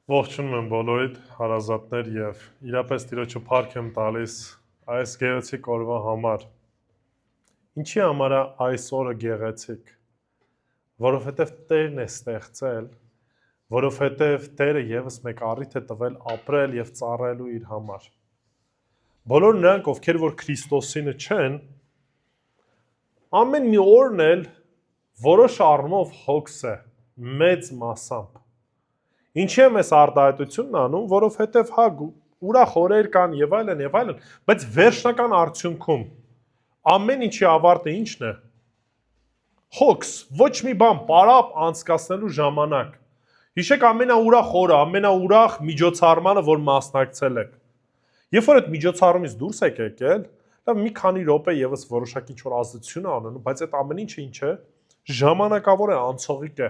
Ողջունում եմ բոլորիդ հարազատներ եւ իրապես Տիրոջը փառք եմ տալիս այս գեղեցիկ օրվա համար։ Ինչի համար է այս օրը գեղեցիկ։ Որովհետեւ Տերն է ստեղծել, որովհետեւ Տերը եւս մեկ առիթ է տվել ապրել եւ ծառայելու իր համար։ Բոլոր նրանք, ովքեր որ Քրիստոսինը չեն, ամեն մի օրն էլ որոշ առումով հոգս է, մեծ մասամբ։ Ինչի եմ այս արտահայտությունն անում, որովհետև հա ուրախ օրեր կան եւ այլն, բայց վերջնական արդյունքում ամեն ինչի ավարտը ի՞նչն է։ Հոգս, ոչ մի բան պարապ անցկացնելու ժամանակ։ Հիշեք ամենաուրախ օրը, ամենաուրախ միջոցառմանը, որ մասնակցել եք։ Երբ որ այդ միջոցառումից դուրս եք եկել, լավ մի քանի րոպե եւս որոշակի ինչ-որ ազդեցություն է անում, բայց այդ ամեն ինչը ինչ է, ժամանակավոր է, անցողիկ է։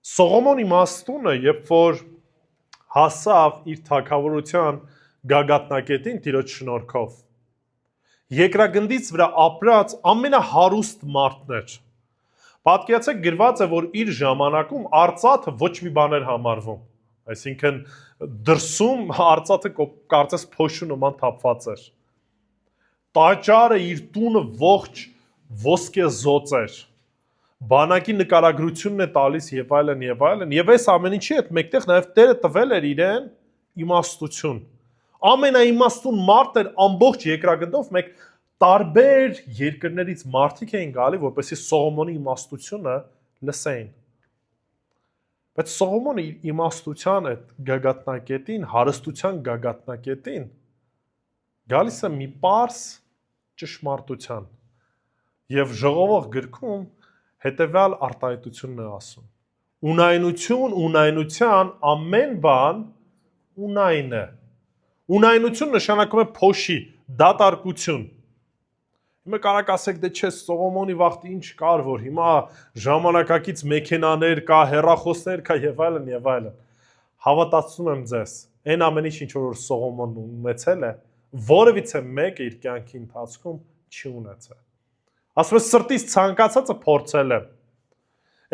Սողոմոն իմաստունը, երբ որ հասավ իր թագավորության գագաթնակետին Տիրոջ շնորհքով, երկրագնդից վրա ապրած ամենահարուստ մարդն էր։ Պատկերացեք գրված է, որ իր ժամանակում արծաթը ոչ մի բան էր համարվում, այսինքն դրսում արծաթը կարծես փոշու նման թափված էր։ Տաճարը իր տունը ողջ ոսկե զոծ էր։ Բանակի նկարագրությունն է տալիս եւ այլն, եւ այս ամեն ինչի հետ մեկտեղ նաեւ Տերը տվել էր իրեն իմաստություն։ Ամենաիմաստուն մարդ էր ամբողջ երկրագնդով, մեկ տարբեր երկրներից մարդիկ էին գալի, որպեսզի Սողոմոնի իմաստությունը լսեին։ Բայց Սողոմոնը իր իմաստության այդ գագաթնակետին, հարստության գագաթնակետին գալիս է մի պարզ ճշմարտության։ Եվ ժողովող գրքում հետևյալ արտահայտությունն է ասում. ունայնության ամեն բան ունայն է։ Ունայնություն նշանակում է փոշի, դատարկություն։ Հիմա կարաք ասեք, դե չէ, Սողոմոնի վաղտի ինչ կար, որ հիմա ժամանակակից մեքենաներ կա, հեռախոսներ կա եւ այլն։ Հավատացնում եմ ձեզ, այն ամեն ինչ որ Սողոմոնն ունեցել է, որևիցե մեկը իր կյանքի ընթացքում չի ունեցել։ Ասում է սրտից ցանկացածը փորձել եմ։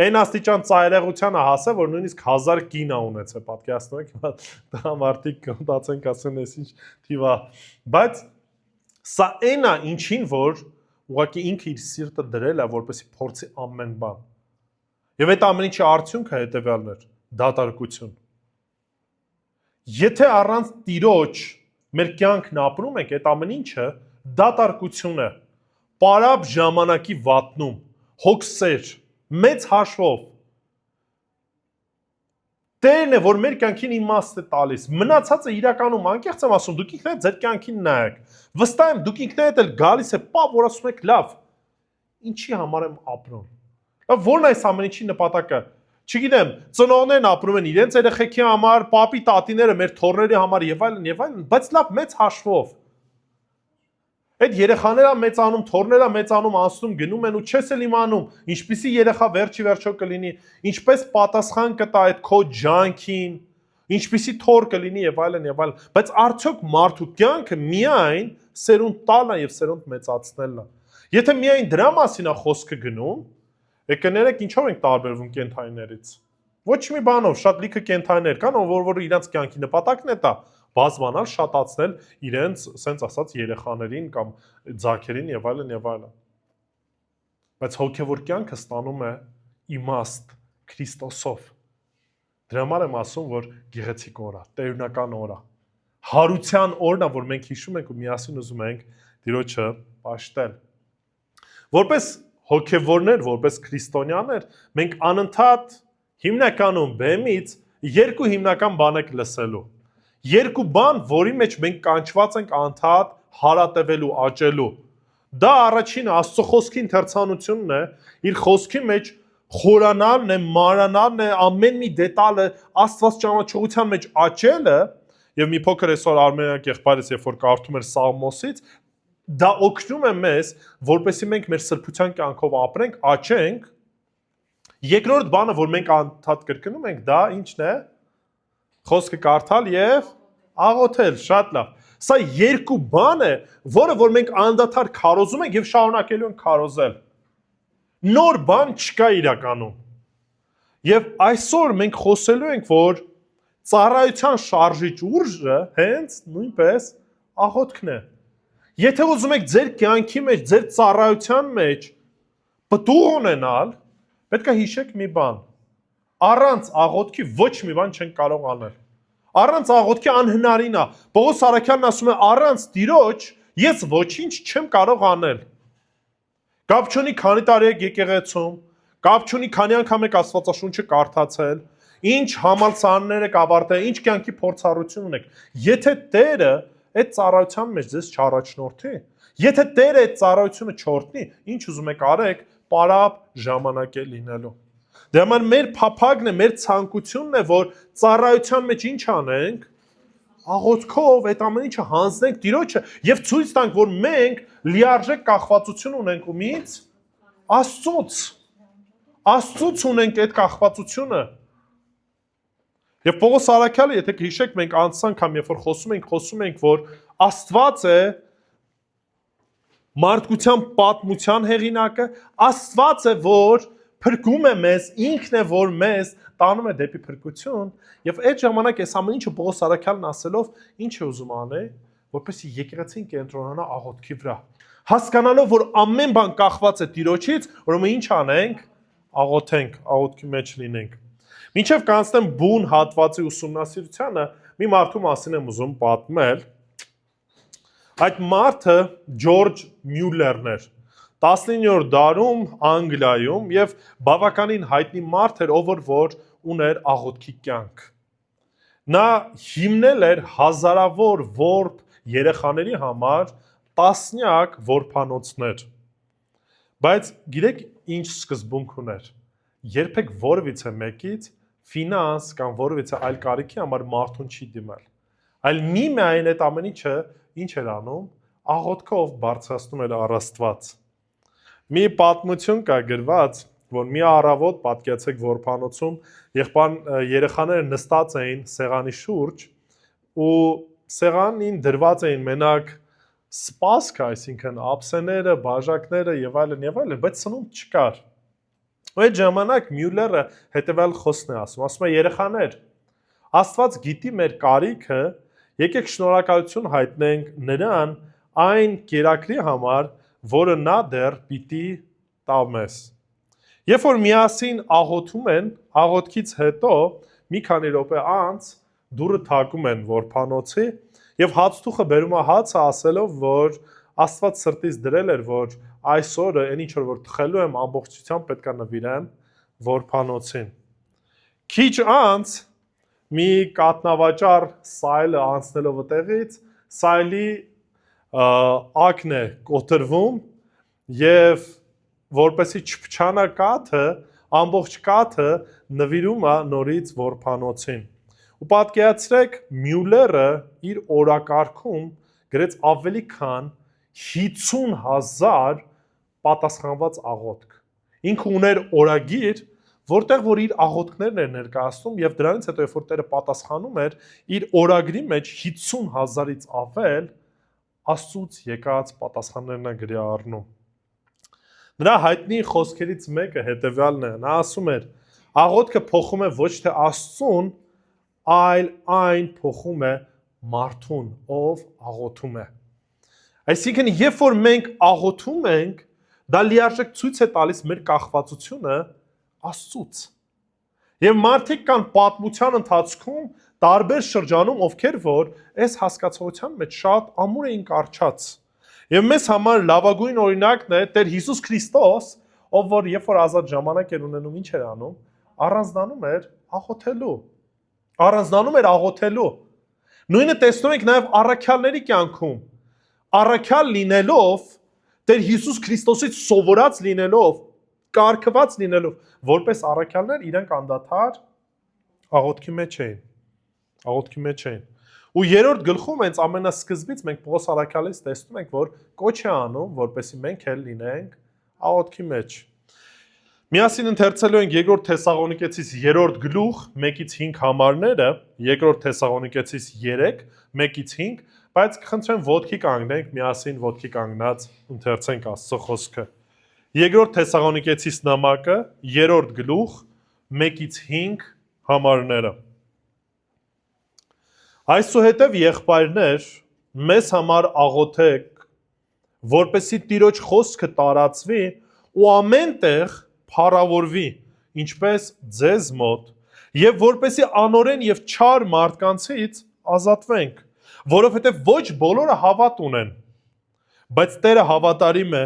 Այն աստիճան ծայրեղությանը հասել, որ նույնիսկ 1000 կին է ունեցել, պատկերացնում եք, դա մարդիկ կմտածեն, ասեն, այս ինչ թիվ է։ Բայց սա այն է, ինչին որ ուղղակի ինքը իր սիրտը դրել է, որպեսզի փորձի ամեն բան։ Եվ այդ ամեն ինչի արդյունքը հետևյալն էր՝ դատարկություն։ Եթե առանց Տիրոջ մեր կյանքն ապրում ենք, այդ ամեն ինչը դատարկություն է։ Պարապ ժամանակի վատնում, հոգսեր, մեծ հաշվով։ Տերն է, որ մեր կյանքին իմաստ է տալիս։ Մնացածը իրականում անկեղծ եմ ասում, դուք ինքներդ ձեր կյանքին նայեք։ Վստահ եմ, դուք ինքներդ էլ գալիս է պապ, որ ասում եք, լավ, ինչի համար եմ ապրում։ Լավ, ո՞րն է այս ամեն ինչի նպատակը։ Չգիտեմ, ծնողներն ապրում են իրենց երեխեքի համար, պապի, տատիները մեր թոռների համար եւ այլն, բայց լավ, մեծ հաշվով։ Այդ երեխաները մեծանում, թոռները մեծանում, անցնում, գնում են ու չես էլ իմանում, ինչպիսի երեխա վերջի վերջո կլինի, ինչպես պատասխան կտա այդ քո ջանքին, ինչպիսի թոռ կլինի եւ այլն, բայց արդյոք մարդու կյանքը միայն սերունդ տալն է եւ սերունդ մեծացնելն է։ Եթե միայն դրա մասին է խոսքը գնում, կներեք ինչով ենք տարբերվում կենդանիներից։ Ոչ մի բանով, շատ լիքը կենդանիներ կան, որ իրանց կյանքի նպատակն է դա բազմանալ, շատացնել իրենց, ասենց ասած, երեխաներին կամ ձագերին եւ այլն։ Բայց հոգեվոր կյանքը ստանում է իմաստ Քրիստոսով։ Դրա համար եմ ասում, որ գեղեցիկ օր է, տերունական օր է։ Հարության օրն է, որ մենք հիշում ենք ու միասին ուզում ենք Տիրոջը պաշտել։ Որպես հոգեվորներ, որպես քրիստոնյաներ, մենք անընդհատ հիմնականում բեմից երկու հիմնական բան եք լսելու։ Երկու բան, որի մեջ մենք կանչված ենք անդադ հարատևելու, աճելու։ Դա առաջինը Աստծո խոսքի ընթերցանությունն է, իր խոսքի մեջ խորանալն է, մանրանալն է, ամեն մի դետալը Աստված ճանաչողության մեջ աճելը, եւ մի փոքր այսօր արմենակ եղբայրս, երբ որ կարդում էր Սաղմոսից, դա օգնում է մեզ, որպեսզի մենք մեր սրբության կյանքով ապրենք, աճենք։ Երկրորդ բանը, որ մենք անդադ կրկնում ենք, դա ինչն է։ Խոսքը կարդալ եւ աղոթել, շատ լավ։ Սա երկու բան է, որը որ մենք անդադար քարոզում ենք եւ շարունակելու ենք քարոզել։ Նոր բան չկա իրականում։ Եվ այսօր մենք խոսելու ենք, որ ծառայության շարժիչ ուժը հենց նույնպես աղոթքն է։ Եթե ուզում եք ձեր կյանքի մեջ, ձեր ծառայության մեջ պտուղ ունենալ, պետք է հիշեք մի բան։ Առանց աղոթքի ոչ մի բան չենք կարող անել։ Առանց աղոթքի անհնարին է։ Պողոս Արաքյանն ասում է, առանց Տիրոջ ես ոչինչ չեմ կարող անել։ Կապ չունի քանի տարի եք եկեղեցում, կապ չունի քանի անգամ եք Աստվածաշունչը կարդացել, ինչ համալսարաններ եք ավարտել, ինչ կյանքի փորձառություն ունեք։ Եթե Տերը այդ ծառայության մեջ ձեզ չառաջնորդի, եթե Տերը այդ ծառայությունը չորտնի, ինչ ուզում եք արեք, պարապ ժամանակ է լինելու։ Դե համար մեր փափագն է, մեր ցանկությունն է, որ ծառայության մեջ ինչ անենք, աղոթքով այդ ամեն ինչը հանձնենք Տիրոջը եւ ցույց տանք, որ մենք լիարժեք կախվածություն ունենք ումից Աստծուց։ Աստծուց ունենք այդ կախվածությունը։ Եվ Պողոս Արաքյալը, եթե հիշեք, մենք անցած անգամ երբ որ խոսում ենք, որ Աստված է մարդկության պատմության հեղինակը, Աստված է, որ փրկում է մեզ, ինքն է, որ մեզ տանում է դեպի փրկություն, եւ այդ ժամանակ այս ամեն ինչը Պողոս Արաքյալն ասելով ինչ է ուզում անել, որպեսզի եկեղեցին կենտրոնանա աղոթքի վրա։ Հասկանալով, որ ամեն բան կախված է Տիրոջից, ուրեմն ինչ անենք, աղոթենք, աղոթքի մեջ լինենք։ Մինչև կանցնեմ բուն հատվածի ուսումնասիրությանը, մի մարդու մասին եմ ուզում պատմել։ Այդ մարդը Ջորջ Մյուլերն էր։ 19-րդ դարում Անգլիայում եւ բավականին հայտնի մարդ էր, ով որ ուներ աղոթքի կյանք։ Նա հիմնել էր հազարավոր որբ երեխաների համար տասնյակ որբանոցներ։ Բայց գիտեք ինչ սկզբունք ուներ։ Երբեք որևիցե մեկից ֆինանս կամ որևիցե այլ կարիքի համար մարդուն չի դիմել։ Այլ միայն այդ ամեն ինչը ինչ էր անում, աղոթքով բարձրացնում էր առ Աստված։ Մի պատմություն կա գրված, որ մի առավոտ պատկերացեք որբանոցում երեխաները նստած էին սեղանի շուրջ ու սեղանին դրված էին մենակ սպասք, այսինքն ափսեները, բաժակները եւ այլն, բայց սնունդ չկար։ Ու այդ ժամանակ Մյուլերը հետեւյալ խոսքն է ասում է երեխաներ, Աստված գիտի մեր կարիքը, եկեք շնորհակալություն հայտնենք նրան այն կերակրի համար, որը նա դեռ պիտի տա մեզ։ Երբ որ միասին աղոթում են, աղոթքից հետո մի քանի րոպե անց դուռը թակում են որբանոցի եւ հացթուխը բերում է հացը ասելով, որ Աստված սրտից դրել էր, որ այսօրը այն ինչ որ թխելու եմ ամբողջությամբ պետք է նվիրեմ որբանոցին։ Քիչ անց մի կատնավաճառ սայլը անցնելով այդտեղից, սայլի ակն է կոտրվում եւ որպեսի չփչանա կաթը, ամբողջ կաթը նվիրում է նորից որբանոցին։ Ու պատկերացրեք Մյուլերը իր օրակարգում գրեց ավելի քան 50,000 պատասխանված աղոթք։ Ինքը ուներ օրագիր, որտեղ որ իր աղոթքներն էր ներկայացնում եւ դրանից հետո երբ որ Տերը պատասխանում էր, իր օրագրի մեջ 50,000-ից ավել Աստծուց եկած պատասխաններն է գրի առնում։ Նրա հայտնի խոսքերից մեկը հետևյալն է, նա ասում էր. աղոթքը փոխում է ոչ թե Աստծուն, այլ այն փոխում է մարդուն, ով աղոթում է։ Այսինքն, երբ որ մենք աղոթում ենք, դա լիարժեք ցույց է տալիս մեր կախվածությունը Աստծուց։ Եվ մարդիկ կան պատմության ընթացքում տարբեր շրջանում, ովքեր որ այս հասկացողության մեջ շատ ամուր էին կարճած։ Եվ մեզ համար լավագույն օրինակն է Տեր Հիսուս Քրիստոս, ով որ երբ որ ազատ ժամանակ էր ունենում, ինչ էր անում, առանձնանում էր աղոթելու։ Նույնը տեսնում ենք նաև առաքյալների կյանքում։ Առաքյալ լինելով, Տեր Հիսուս Քրիստոսից սովորած լինելով, կարգված լինելով, որպես առաքյալներ իրենք անդադար աղոթքի մեջ էին։ Ու երրորդ գլխում հենց ամենասկզբից մենք Պողոս առաքյալից տեսնում ենք, որ կոչ է անում, որպեսզի մենք էլ լինենք աղոթքի մեջ։ Միասին ընթերցելու ենք 2 Թեսաղոնիկեցիս 3 գլուխ 1-5 համարները, 2 Թեսաղոնիկեցիս 3 1-5, Բայց կխնդրեմ ոտքի կանգնենք, միասին ոտքի կանգնած ընթերցենք Աստծո խոսքը։ Երկրորդ Թեսաղոնիկեցիս նամակը, 3-րդ գլուխ, 1-ից 5 համարները։ Այսուհետև եղբայրներ, մեզ համար աղոթեք, որպեսզի Տիրոջ խոսքը տարածվի ու ամեն տեղ փառավորվի, ինչպես ձեզ մոտ, եւ որպեսզի անօրեն եւ չար մարդկանցից ազատվենք, որովհետեւ ոչ բոլորը հավատ ունեն, բայց Տերը հավատարիմ է,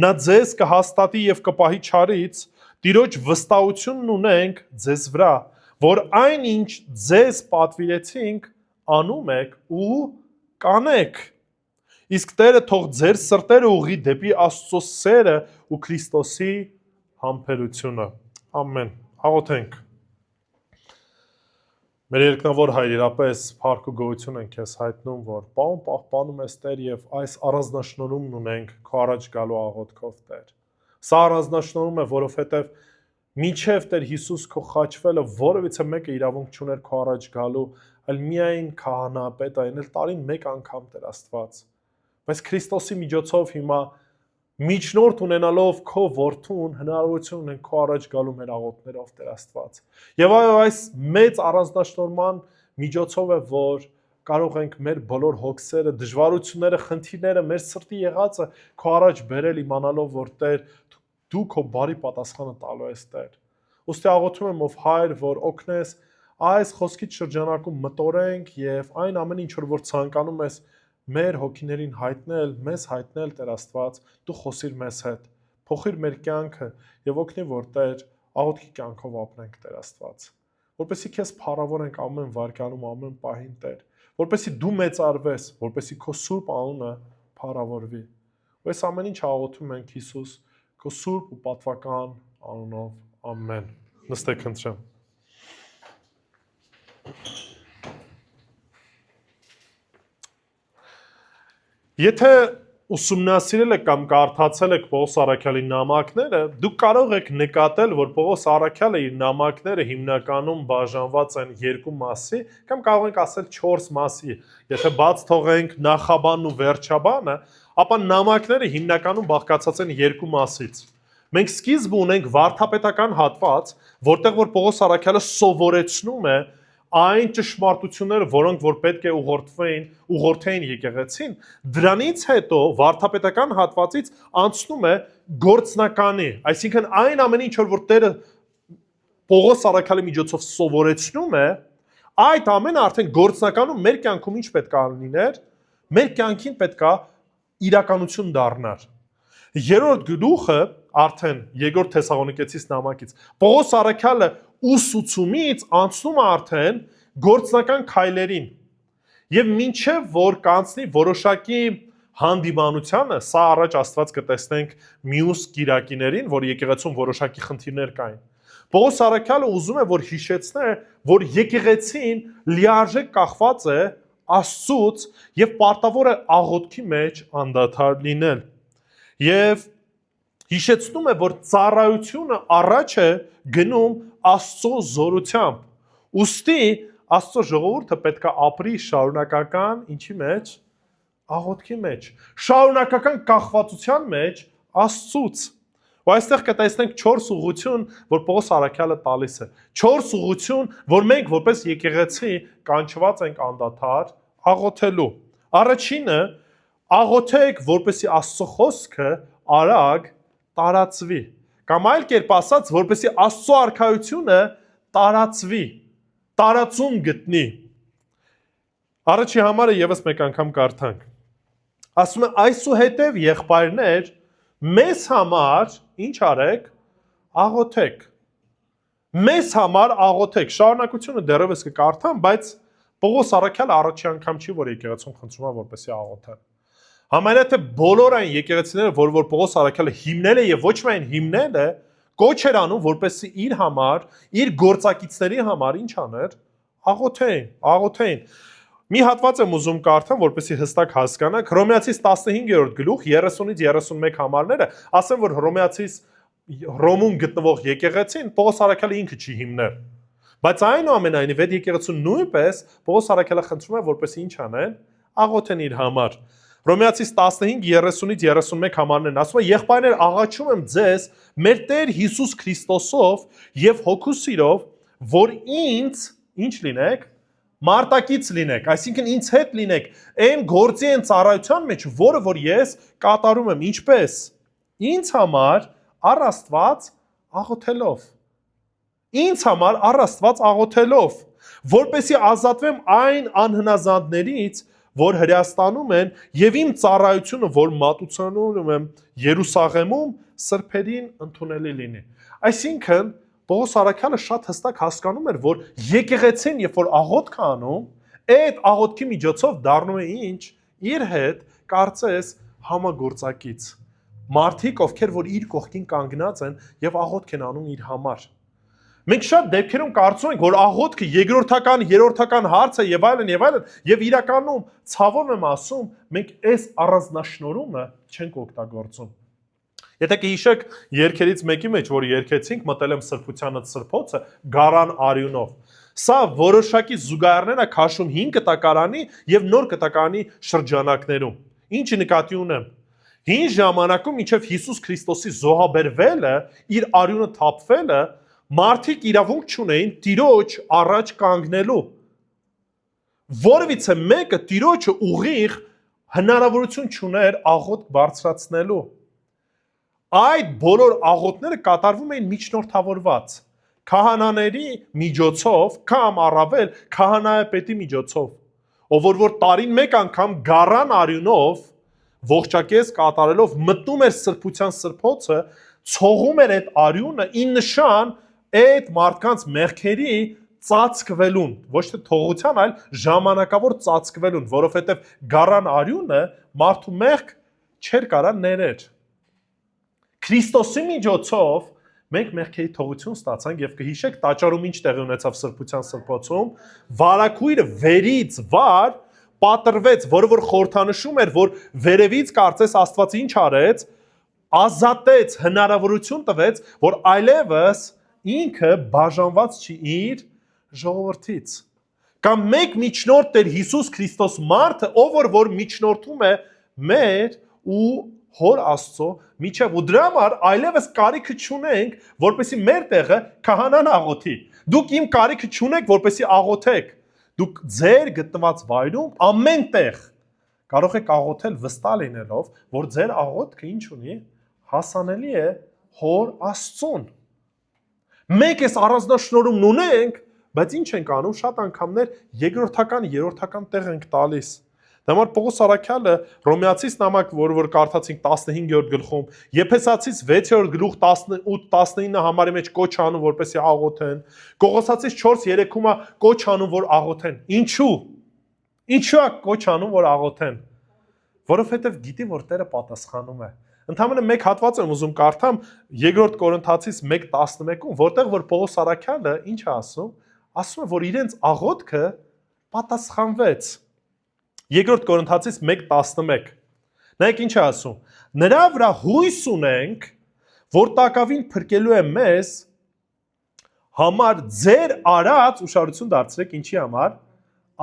նա ձեզ կհաստատի եւ կպահի չարից, Տիրոջ վստահությունն ունենք ձեզ վրա, որ այնինչ ձեզ պատվիրեցինք, անում եք ու կանեք։ Իսկ Տերը թող ձեր սրտերը ուղղի դեպի Աստծո սերը ու Քրիստոսի համբերությունը։ Ամեն։ Աղոթենք։ Մեր երկնավոր Հայր, իրապես փառք ու գոհություն ենք քեզ հայտնում, որ Պարոն պահպանում ես Տեր եւ այս առանձնաշնորհումն ունենք քո առաջ գալու աղոթքով Տեր։ Սա առանձնաշնորհում է, որովհետեւ մինչև Տեր Հիսուս քո խաչվելը որևիցե մեկը իրավունք չուներ քո առաջ գալու, այլ միայն քահանապետ այն էլ տարին մեկ անգամ Տեր Աստված։ Բայց Քրիստոսի միջոցով հիմա միջնորդ ունենալով քո որդուն հնարավորություն ունենք քո առաջ գալու մեր աղոթներով Տեր Աստված։ Եվ այո, այս մեծ առանձնաշնորհման միջոցով է, որ կարող ենք մեր բոլոր հոգսերը, դժվարությունները, խնդիրները, մեր սրտի եղածը քո առաջ բերել իմանալով, որ Տեր դու քո բարի պատասխանը տալու ես Տեր։ Ուստի աղոթում եմ ով Հայր, որ օգնես այս խոսքից շրջանակում մտորենք եւ այն ամեն ինչ որ ցանկանում ես մեր հոգիներին հայտնել, մեզ հայտնել Տեր Աստված, դու խոսիր մեզ հետ, փոխիր մեր կյանքը եւ օգնի որ Տեր աղոթքի կյանքով ապրենք Տեր Աստված, որպեսզի քեզ փառավորենք ամեն վայրկյանում, ամեն պահին Տեր, որպեսզի դու մեծարվես, որպեսզի քո սուրբ անունը փառավորվի։ Ու այս ամեն ինչ աղոթում ենք Հիսուս, քո սուրբ ու պատվական անունով, ամեն։ Նստեք խնդրեմ։ Եթե ուսումնասիրել եք կամ կարդացել եք Պողոս Առաքյալի նամակները, դուք կարող եք նկատել, որ Պողոս Առաքյալը իր նամակները հիմնականում բաժանված են երկու մասի, կամ կարող ենք ասել 4 մասի։ Եթե բաց թողենք նախաբանն ու վերջաբանը, ապա նամակները հիմնականում բաղկացած են երկու մասից։ Մենք սկիզբ ունենք վարդապետական հատված, որտեղ որ Պողոս Առաքյալը սովորեցնում է այն ճշմարտությունները, որոնք որ պետք է ուղղորդեին եկեղեցին, դրանից հետո վարդապետական հատվածից անցնում է գործնականի, այսինքն այն ամեն ինչ որ Տերը Պողոս Առաքյալի միջոցով սովորեցնում է, այդ ամենը արդեն գործնականում մեր կյանքում ինչ պետք է լիներ, մեր կյանքին պետք է իրականություն դառնար։ Երրորդ գլուխը արդեն երկրորդ Թեսաղոնիկեցիս նամակից Պողոս Առաքյալը ուսուցումից անցնում է արդեն գործնական քայլերին։ Եվ մինչև որ կանցնի որոշակի հանդիմանությանը, սա առաջ Աստված կտեսնենք մյուս կիրակիներին, որ եկեղեցում որոշակի խնդիրներ կային։ Պողոս Առաքյալը ուզում է որ հիշեցնե, որ եկեղեցին լիարժեք կախված է Աստծուց եւ պարտավոր է աղոթքի մեջ անդադար լինել։ Եվ հիշեցնում է, որ ծառայությունը առաջ է գնում Աստծո զորությամբ։ Ուստի Աստծո ժողովուրդը պետք է ապրի շարունակական ինչի մեջ, աղոթքի մեջ, շարունակական կախվածության մեջ Աստծուց։ Ու այստեղ կտեսնենք 4 ուղղություն, որ Պողոս Առաքյալը տալիս է։ 4 ուղղություն, որ մենք որպես եկեղեցի կանչված ենք անդադար աղոթելու։ Առաջինը աղոթեք, որպեսզի Աստծո խոսքը արագ տարածվի, կամ այլ կերպ ասած, որպեսզի Աստծո արքայությունը տարածվի, տարածում գտնի։ Առաջի համարը եւս մեկ անգամ կարդանք։ Ասում է այսուհետև եղբայրներ, մեզ համար ինչ արեք, աղոթեք։ Մեզ համար աղոթեք։ Շարունակությունը դեռևս կկարդամ, բայց Պողոս Առաքյալը առաջի անգամ չի, որ եկեղեցում խնդրում է, որպեսզի աղոթեն։ Համարյա թե բոլոր այն եկեղեցիները, որ Պողոս Առաքյալը հիմնել է եւ ոչ միայն հիմնել է, կոչ էր անում, որպեսզի իր համար, իր գործակիցների համար ինչ աներ, աղոթեին։ Մի հատված եմ ուզում կարդամ, որպեսզի հստակ հասկանաք, Հռոմեացիս 15-րդ գլուխ 30-ից 31 համարները, ասեմ, որ Հռոմում գտնվող եկեղեցին Պողոս Առաքյալը ինքը չի հիմնել։ Բայց այնուամենայնիվ այդ եկեղեցուն նույնպես Պողոս Առաքյալը խնդրում է, որպեսզի ինչ անեն, աղոթեն իր համար։ Հռոմեացիս 15:30-31 համարներն ասում է. եղբայրներ, աղաչում եմ ձեզ մեր Տեր Հիսուս Քրիստոսով եւ հոգու սիրով, որ ինձ ինչ լինեք, մարտակից լինեք, այսինքն ինձ հետ լինեք, այն գործի այն ծառայության մեջ, որը որ ես կատարում եմ, ինչպես ինձ համար առ Աստված աղոթելով։ Ինձ համար առ Աստված աղոթելով, որպեսզի ազատվեմ այն անհնազանդներից, որ հրեաստանում են, եւ իմ ծառայությունը, որ մատուցանում եմ Երուսաղեմում, սրբերին ընդունելի լինի։ Այսինքն Պողոս Արաքյալը շատ հստակ հասկանում էր, որ եկեղեցին, երբ որ աղոթք անում, այդ աղոթքի միջոցով դառնում է ինչ, իր հետ կարծես համագործակից։ Մարդիկ, ովքեր որ իր կողքին կանգնած են եւ աղոթք են անում իր համար։ Մենք շատ դեպքերում կարծում ենք, որ աղոթքը երկրորդական, երրորդական հարց է եւ այլն, եւ իրականում ցավով եմ ասում, մենք այս առանձնաշնորհումը չենք օգտագործում։ Եթե կհիշեք երգերից մեկի մեջ, որ երգեցինք, մտել եմ սրբությանը սրբոցը, գարան արյունով։ Սա որոշակի զուգահեռներ է քաշում 5 կտակարանի եւ նոր կտակարանի շրջանակներում։ Ինչ նկատի ունեմ։ Հին ժամանակում մինչև Հիսուս Քրիստոսի զոհաբերվելը, իր արյունը թափվելը, մարդիկ իրավունք չունեին Տիրոջ առաջ կանգնելու։ Որևիցե մեկը Տիրոջը ուղիղ հնարավորություն չուներ աղոթք բարձրացնելու։ Այդ բոլոր աղոթները կատարվում էին միջնորդավորված քահանաների միջոցով կամ առավել քահանայապետի միջոցով, ով որ տարին մեկ անգամ գառան արյունով ողջակեզ կատարելով մտնում էր սրբության սրբոցը, ցողում էր այդ արյունը ի նշան այդ մարդկանց մեղքերի ծածկվելուն, ոչ թե թողության, այլ ժամանակավոր ծածկվելուն, որովհետև գառան արյունը մարդու մեղք չէր կարա ներեր։ Քրիստոսի միջոցով մենք մեղքերի թողություն ստացանք եւ կհիշեք տաճարում ինչ տեղի ունեցավ սրբության սրբոցում, վարակույրը վերից վար պատրվեց, որը որ խորհրդանշում էր, որ վերևից կարծես Աստված ինչ արեց, ազատեց, հնարավորություն տվեց, որ այլևս ինքը բաժանված չի իր ժողովրդից։ Կամ մեկ միջնորդ Տեր Հիսուս Քրիստոս մարդը, ով որ միջնորդում է մեր ու Հոր Աստծո միջև, ու դրա համար այլևս կարիքը չունենք, որպեսզի մեր տեղը քահանան աղոթի։ Դուք իմ կարիքը չունեք, որպեսզի աղոթեք։ Դուք ձեր գտնված վայրում ամեն տեղ կարող եք աղոթել վստահ լինելով, որ ձեր աղոթքը ինչ ունի, հասանելի է Հոր Աստծուն։ Մենք այս առանձնաշնորհումն ունենք, բայց ինչ ենք անում, շատ անգամներ երկրորդական, երրորդական տեղ ենք տալիս։ Դա համար Պողոս Արաքյալը Հռոմեացիս նամակ, որ կարդացինք 15-րդ գլխում, Եփեսացիս 6-րդ գլուխ 18-19 համարի մեջ կոչ անում, որպեսզի աղոթեն, Կողոսացիս 4:3-ում կոչ անում, որ աղոթեն։ Ինչու՞։ Ինչու է կոչ անում, որ աղոթեն։ Որովհետև գիտի, որ Տերը պատասխանում է։ Ընդհանրապես մեկ հատված եմ ուզում կարդամ 2-րդ Կորինթացիս 1:11-ում, որտեղ որ Պողոս Արաքյալը ինչ է ասում, ասում է, որ իրենց աղոթքը պատասխանվեց։ 2-րդ Կորինթացիս 1:11։ Նայեք ինչ է ասում. նրա վրա հույս ունենք, որ տակավին փրկելու է մեզ համար ձեր արած ուշադրություն դարձրեք ինչի համար,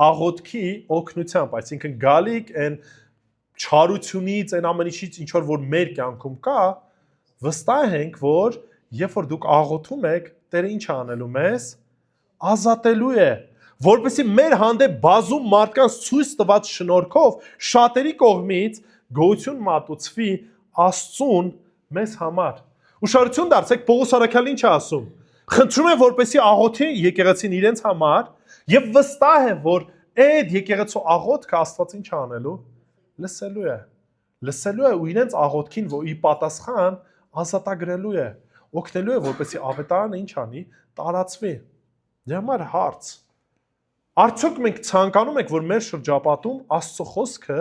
աղոթքի օգնությամբ, այսինքն գալիք այն չարությունից, այն ամեն ինչից ինչ որ մեր կյանքում կա, վստահ ենք, որ երբ որ դուք աղոթում եք, Տերը ինչ է անելու մեզ, ազատելու է, որպեսզի մեր հանդեպ բազում մարդկանց ցույց տված շնորհքով շատերի կողմից գոհություն մատուցվի Աստծուն մեզ համար։ Ուշադրություն դարձեք, Պողոս Արաքյալն ինչ է ասում։ Խնդրում եմ, որպեսզի աղոթի եկեղեցին իրենց համար եւ վստահ է, որ այդ եկեղեցու աղոթքը Աստված ինչ է անելու, լսելու է։ Լսելու է ու իրենց աղոթքին, որ ի պատասխան ազատագրելու է, օգնելու է, որպեսզի ավետարանը ինչ անի, տարածվի։ Դրա համար հարց. արդյոք մենք ցանկանում ենք, որ մեր շրջապատում Աստծո խոսքը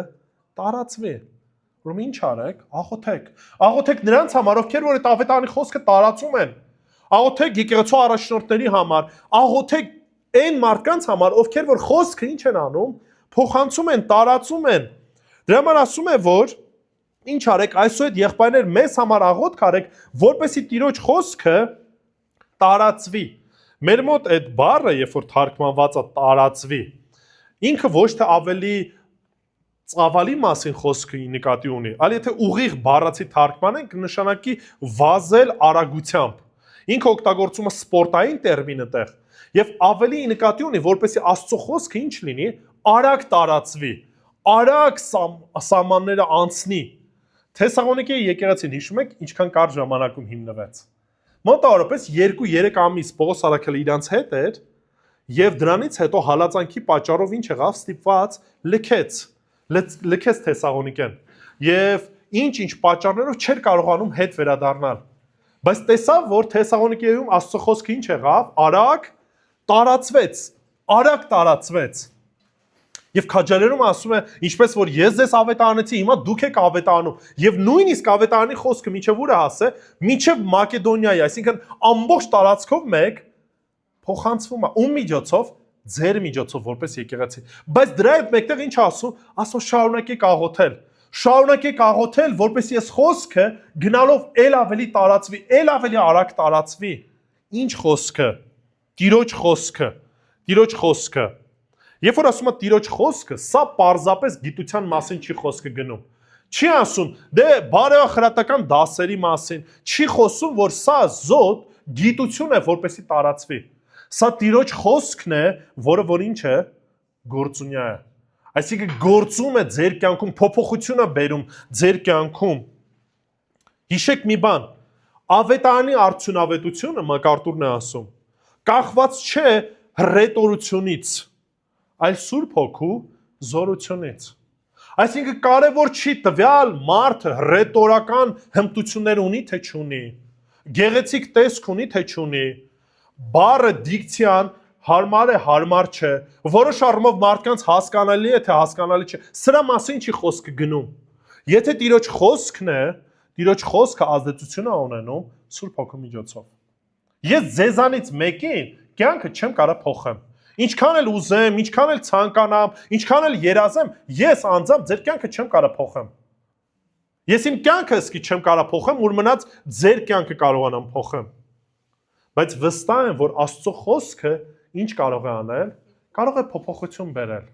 տարածվի։ Ուրեմն ինչ արեք, աղոթեք։ Աղոթեք նրանց համար, ովքեր որ այդ ավետարանի խոսքը տարածում են։ Աղոթեք եկեղեցու առաջնորդների համար, աղոթեք այն մարդկանց համար, ովքեր որ խոսքը ինչ են անում, փոխանցում են, տարածում են։ Դրա համար ասում է, որ ինչ արեք, այսօր եղբայրներ մեզ համար աղոթք արեք, որպեսզի Տիրոջ խոսքը տարածվի։ Մեր մոտ այդ բառը, երբ որ թարգմանված է տարածվի, ինքը ոչ թե ավելի ծավալի մասին խոսքը նկատի ունի, այլ եթե ուղիղ բառացի թարգմանենք կնշանակի վազել արագությամբ։ Ինքը օգտագործում է սպորտային տերմին այդտեղ եւ ավելի նկատի ունի, որպեսզի Աստծո խոսքը ինչ լինի, արագ տարածվի, արագ սահմանները անցնի։ Թեսաղոնիկեի եկեղեցին հիշում եք ինչքան կարճ ժամանակում հիմնվեց։ Մոտավորապես 2-3 ամիս Պողոս առաքելը իրանց հետ էր եւ դրանից հետո հալածանքի պատճառով ինչ եղավ, ստիպված լքեց Թեսաղոնիկեն եւ ինչ պատճառներով չէր կարողանում հետ վերադառնալ։ Բայց տեսավ, որ Թեսաղոնիկեում Աստծո խոսքը ինչ եղավ, արագ տարածվեց։ Եվ քաջալերում ասում է, ինչպես որ ես ձեզ ավետարանեցի, հիմա դուք եք ավետարանում, եւ նույնիսկ ավետարանի խոսքը մինչեւ ուր է հասել, մինչեւ Մակեդոնիայի, այսինքն ամբողջ տարածքով մեկ փոխանցվում է ում միջոցով, ձեր միջոցով որպես եկեղեցի։ Բայց դրա հետ մեկտեղ ինչ ասում, ասում շարունակեք աղոթել, որպես ես խոսքը գնալով ել ավելի տարածվի, ել ավելի արագ տարածվի։ Ինչ խոսքը։ Տիրոջ խոսքը։ Երբ որ ասում է Տիրոջ խոսքը, սա պարզապես գիտության մասին չի խոսքը գնում։ Չի ասում, դե բարեխրատական դասերի մասին, չի խոսում, որ սա զոտ գիտություն է, որպեսի տարածվի։ Սա Տիրոջ խոսքն է, որը որ ինչ է, գործունյա է։ Այսինքն գործում է ձեր կյանքում, փոփոխություն է բերում ձեր կյանքում։ Հիշեք մի բան, ավետարանի արդյունավետությունը MacArthur-ն է ասում, կախված չէ հռետորությունից, այլ Սուրբ Հոգու զորությունից։ Այսինքն կարևոր չի տվյալ մարդը հռետորական հմտություններ ունի թե չունի, գեղեցիկ տեսք ունի թե չունի, բառը դիկցիան հարմար է, հարմար չէ, որոշ առումով մարդկանց հասկանալի է թե հասկանալի չէ, սրա մասին չի խոսքը գնում։ Եթե Տիրոջ խոսքն է, Տիրոջ խոսքը ազդեցություն է ունենում Սուրբ Հոգու միջոցով։ Ես ձեզանից մեկին կյանքը չեմ կարող փոխեմ։ Ինչքան էլ ուզեմ, ինչքան էլ ցանկանամ, ինչքան էլ երազեմ, ես անձամբ ձեր կյանքը չեմ կարող փոխեմ։ Ես իմ կյանքը սկի չեմ կարող փոխեմ, որ մնաց ձեր կյանքը կարողանամ փոխեմ։ Բայց վստահ եմ, որ Աստծո խոսքը ինչ կարող է անել, կարող է փոփոխություն բերել։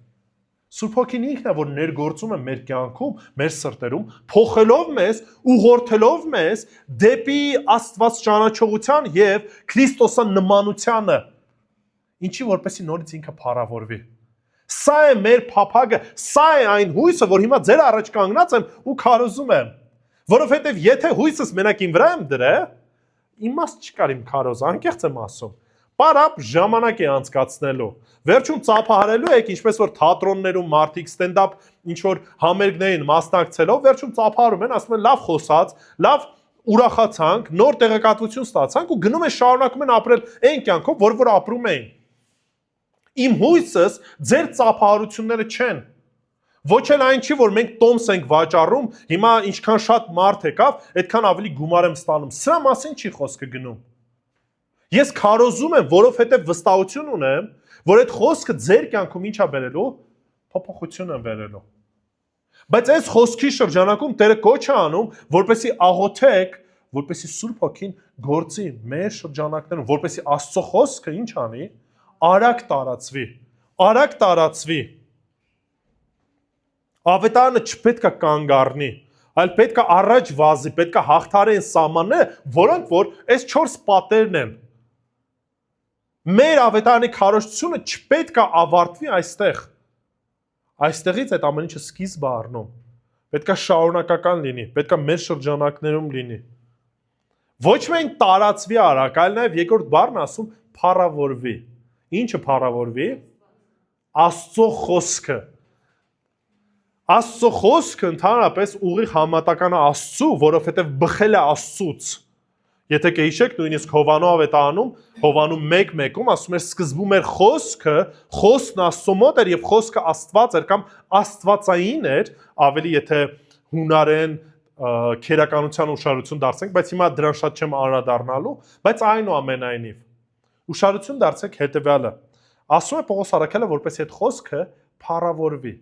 Սուրբ Հոգին ինքն է, որ ներգործում է մեր կյանքում, մեր սրտերում, փոխելով մեզ, ուղղորդելով մեզ դեպի Աստված ճանաչողության եւ Քրիստոսանմանությանը, ինչի որպեսի նորից ինքը փառավորվի։ Սա է մեր փափագը, սա է այն հույսը, որ հիմա ձեր առաջ կանգնած եմ ու քարոզում եմ, որովհետեւ եթե հույսս մենակ իմ վրա եմ դրել, իմաստ չկար իմ քարոզը, անկեղծ եմ ասում։ Պարապ ժամանակ է անցկացնելու։ Վերջում ծափահարելու եք, ինչպես որ թատրոններում մարդիկ ստենդափ ինչ որ համերգներին մասնակցելով, վերջում ծափահարում են, ասում են լավ խոսած, լավ ուրախացանք, նոր տեղեկատվություն ստացանք ու գնում են շարունակում են ապրել այն կյանքով, որ ապրում էին։ Իմ հույսս ձեր ծափահարությունները չեն։ Ոչ էլ այն չի, որ մենք տոմս ենք վաճառում, հիմա ինչքան շատ մարդ եկավ, այդքան ավելի գումար եմ ստանում։ Սրա մասին չի խոսքը գնում։ Ես քարոզում եմ, որովհետև վստահություն ունեմ, որ այդ խոսքը ձեր կյանքում ինչ է բերելու, փոփոխություն է բերելու։ Բայց այս խոսքի շրջանակում Տերը կոչ է անում, որպեսզի աղոթեք, որպեսզի Սուրբ Հոգին գործի մեր շրջանակներում, որպեսզի Աստծո խոսքը ինչ անի, արագ տարածվի։ Ավետարանը չպետք է կանգ առնի, այլ պետք է առաջ վազի, պետք է հաղթարեն սահմանները, որոնք որ այս 4 պատերն են։ Մեր ավետարանի քարոզությունը չպետք է ավարտվի այստեղ։ Այստեղից այդ ամեն ինչը սկիզբ է առնում։ Պետք է շարունակական լինի, պետք է մեր շրջանակներում լինի։ Ոչ միայն տարածվի արագ, այլ նաև երկրորդ բառն ասում փառավորվի։ Ինչը փառավորվի։ Աստծո խոսքը։ Աստծո խոսքը ընդհանրապես ուղիղ համատական է Աստծու, որովհետև բխել է Աստծուց։ Եթե կհիշեք, նույնիսկ Հովանու ավետարանում, Հովանու 1:1-ում ասում է սկզբում էր խոսքը, խոսքն Աստծո մոտ էր եւ խոսքը Աստված էր կամ աստվածային էր, ավելի եթե հունարեն քերականության ուշադրություն դարձնենք, բայց հիմա դրան շատ չեմ անդրադառնալու, բայց այնուամենայնիվ ուշադրություն դարձեք հետեւյալը։ Ասում է Պողոս առաքելը, որպես այդ խոսքը փառավորվի։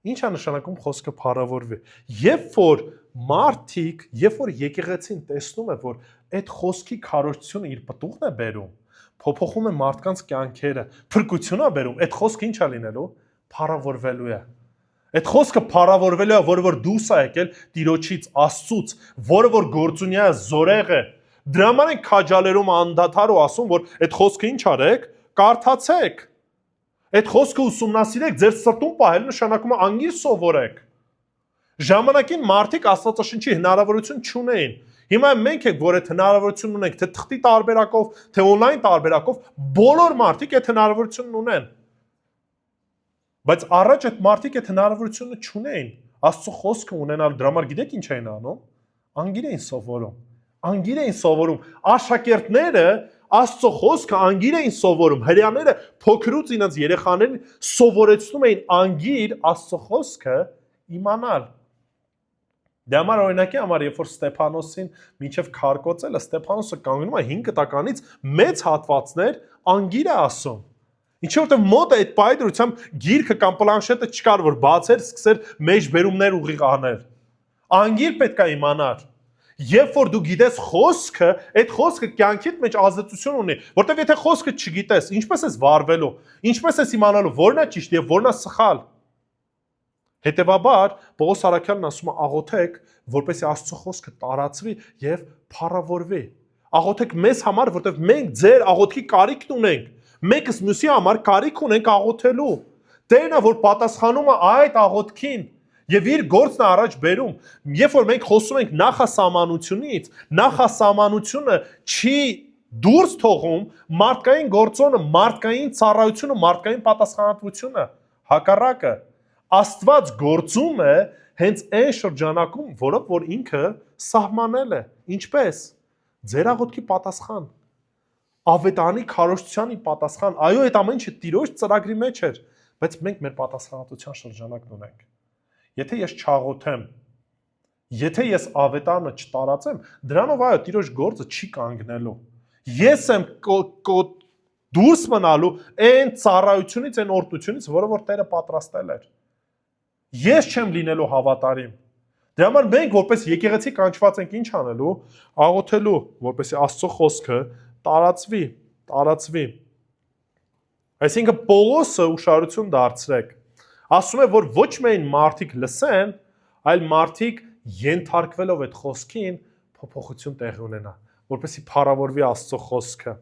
Ինչ է նշանակում խոսքը փառավորվի։ Երբ որ եկեղեցին տեսնում է, որ այդ խոսքի քարոզությունը իր պտուղն է բերում, փոփոխում է մարդկանց կյանքերը, փրկություն է բերում, այդ խոսքը ինչ է լինելու, փառավորվելու է։ Այդ խոսքը փառավորվելու է, որը որ դուրս է եկել Տիրոջից, Աստծուց, որը որ գործունյա է, զորեղ է։ Դրա համար են քաջալերում անդադար ու ասում, որ այդ խոսքը ինչ արեք, կարդացեք։ Այդ խոսքը ուսումնասիրեք, ձեր սրտում պահել նշանակում է անգիր սովորեք։ Ժամանակին մարդիկ Աստվածաշնչի հնարավորություն չունեին։ Հիմա մենք ենք, որ այդ հնարավորությունն ունենք, թե թղթի տարբերակով, թե on-line տարբերակով, բոլոր մարդիկ այդ հնարավորությունն ունեն։ Բայց առաջ այդ մարդիկ այդ հնարավորությունը չունեին։ Աստծո խոսքը ունենալ դրա համար գիտեք ինչ էին անում։ Անգիր էին սովորում։ Անգիր էին սովորում։ Աշակերտները Աստծո խոսքը անգիր էին սովորում։ Հրեաները փոքրուց իրենց երեխաներին սովորեցնում էին անգիր Աստծո խոսքը իմանալ։ Դե համար օրինակի համար, երբ որ Ստեփանոսին մինչև քարկոծելը, Ստեփանոսը կանգնում է 5 տականից մեծ հատվածներ անգիր է ասում։ Ինչի որտեղ մոտ է այդ պայդրությամբ գիրքը կամ պլանշետը չկար, որ բացեր, սկսեր մեջբերումներ ուղիղ անել։ Անգիր պետք է իմանալ։ Երբ որ դու գիտես խոսքը, այդ խոսքը կյանքիդ մեջ ազդեցություն ունի, որտեղ եթե խոսքը չգիտես, ինչպես ես վարվելու, ինչպես ես իմանալու որն է ճիշտ եւ որն է սխալ։ Հետևաբար Պողոս Արաքյալն ասում է աղոթեք, որպեսզի Աստծո խոսքը տարածվի եւ փառավորվի։ Աղոթեք մեզ համար, որտեղ մենք ձեր աղոթքի կարիքն ունենք։ Մեկս մյուսի համար կարիք ունենք աղոթելու։ Տերն է, որ պատասխանում է այդ աղոթքին եւ իր գործն է առաջ բերում։ Երբ որ մենք խոսում ենք նախասահմանությունից, նախասահմանությունը չի դուրս թողում մարդկային գործոնը, մարդկային ծառայությունը, մարդկային պատասխանատվությունը։ Հակառակը Աստված գործում է հենց այն շրջանակում, որով որ ինքը սահմանել է։ Ինչպես։ Ձեր աղոթքի պատասխան, ավետարանի քարոզչությանի պատասխան, այո, այդ ամեն ինչը Տիրոջ ծրագրի մեջ էր, բայց մենք մեր պատասխանատվության շրջանակն ունենք։ Եթե ես չաղոթեմ, եթե ես ավետարանը չտարածեմ, դրանով այո, Տիրոջ գործը չի կանգնելու։ Ես եմ դուրս մնալու այն ծառայությունից, այն օրհնությունից, որը որ Տերը պատրաստել էր։ Ես չեմ լինելու հավատարիմ։ Դրա համար մենք որպես եկեղեցի կանչված ենք ինչ անելու, աղոթելու, որպեսզի Աստծո խոսքը տարածվի։ Այսինքն Պողոսը ուշադրություն դարձրեք։ Ասում է, որ ոչ միայն մարդիկ լսեն, այլ մարդիկ ենթարկվելով այդ խոսքին փոփոխություն տեղի ունենա, որպեսզի փառավորվի Աստծո խոսքը։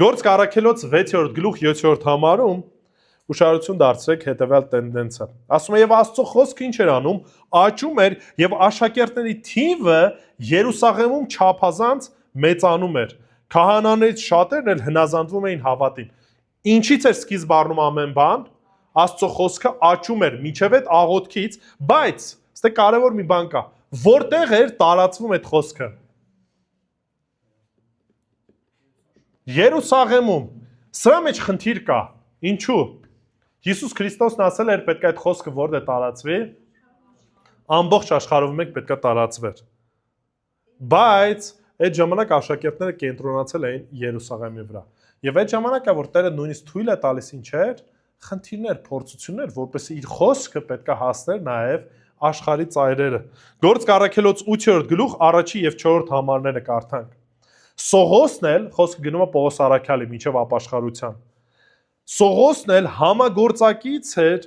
Գործք Առաքելոց 6-րդ գլուխ 7-րդ համարում ուշադրություն դարձրեք հետևյալ տենդենսը։ Ասում է եւ Աստծո խոսքը ինչ էր անում, աճում էր եւ աշակերտների թիվը Երուսաղեմում չափազանց մեծանում էր։ Քահանաներից շատերն էլ հնազանդվում էին հավատին։ Ինչից էր սկիզբ առնում ամեն բան։ Աստծո խոսքը աճում էր միջև այդ աղոթքից, բայց ստե կարևոր մի բան կա, որտեղ էր տարածվում այդ խոսքը։ Երուսաղեմում։ Սրա մեջ խնդիր կա։ Ինչու։ Հիսուս Քրիստոսն ասել էր պետք է այդ խոսքը որտեղ տարածվի, ամբողջ աշխարհով մեկ պետք է տարածվեր։ Բայց այդ ժամանակ աշակերտները կենտրոնացել էին Երուսաղեմի վրա։ Եվ այդ ժամանակը որ Տերը նույնիսկ թույլ է տալիս ինչեր, խնդիրներ, փորձություններ, որպեսզի իր խոսքը պետք է հասներ նաև աշխարհի ծայրերը։ Գործք Առաքելոց 8-րդ գլուխ 1 եւ 4 համարները կարդանք։ Սողոսն էլ խոսքը գնում է Պողոս Առաքյալի միջև ապաշխարության։ Սողոսն էլ համագործակից էր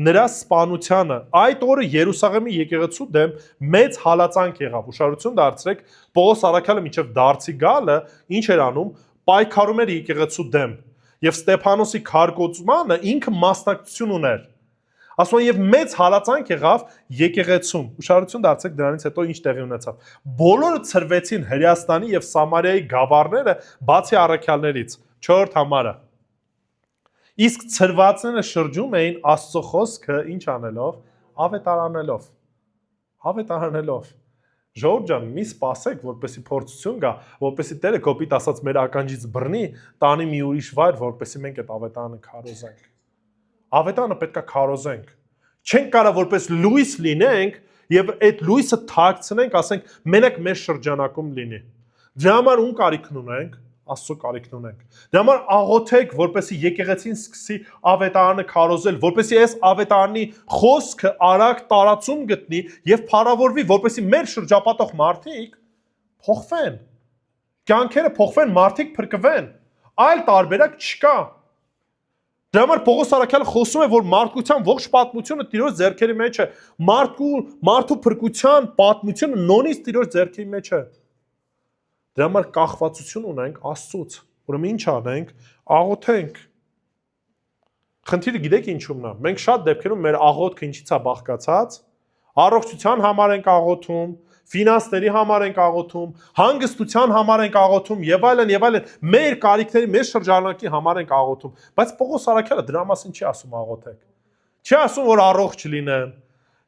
նրա սպանությանը։ Այդ օրը Երուսաղեմի եկեղեցու դեմ մեծ հալածանք եղավ։ Ուշադրություն դարձրեք, Պողոս Առաքյալը միջև դարձի գալը ինչ էր անում, պայքարում էր եկեղեցու դեմ։ Եվ Ստեփանոսի քարկոծմանը ինքը մասնակցություն ուներ։ Ասում են եւ մեծ հալածանք եղավ եկեղեցում։ Ուշադրություն դարձեք դրանից հետո ինչ տեղի ունեցավ։ Բոլորը ցրվեցին Հրեաստանի եւ Սամարիայի գավառները բացի առաքյալներից։ 4 համարը։ Իսկ ցրվածները շրջում էին Աստծո խոսքը ինչ անելով, ավետարանելով։ Ժողովուրդ ջան, մի սպասեք, որպեսի փորձություն գա, որպեսի Տերը կոպիտ ասած մեր ականջից բռնի, տանի մի ուրիշ վայր, որպեսի մենք այդ ավետարանը քարոզենք։ Ավետարանը պետք է քարոզենք։ Չենք կարող որպես լույս լինենք եւ այդ լույսը թաքցնենք, ասենք, մենակ մեր շրջանակում լինի։ Դրա համար ում կարիքն ունենք։ Աստծո կարիքն ունենք։ Դրա համար աղոթեք, որպեսզի եկեղեցին սկսի ավետարանը քարոզել, որպեսզի այս ավետարանի խոսքը արագ տարածում գտնի եւ փառավորվի, որպեսզի մեր շրջապատող մարդիկ փոխվեն։ Կյանքերը փոխվեն, մարդիկ փրկվեն։ Այլ տարբերակ չկա։ Դրա համար Պողոս Արաքյալը խոսում է, որ մարդկության ողջ պատմությունը Տիրոջ ձեռքերի մեջ է։ Մարդու փրկության պատմությունը նորից Տիրոջ ձեռքերի մեջ է։ Դրա համար կախվածություն ունենք Աստծուց։ Ուրեմն ինչ անենք, աղոթենք։ Խնդիրը գիտեք ինչու՞մն է։ Մենք շատ դեպքերում մեր աղոթքը ինչից է բաղկացած։ Առողջության համար ենք աղոթում, ֆինանսների համար ենք աղոթում, հանգստության համար ենք աղոթում եւ այլն, մեր կարիքների, մեր շրջանակի համար ենք աղոթում, բայց Պողոս Արաքյալը դրա մասին չի ասում աղոթեք։ Չի ասում, որ առողջ լինեմ,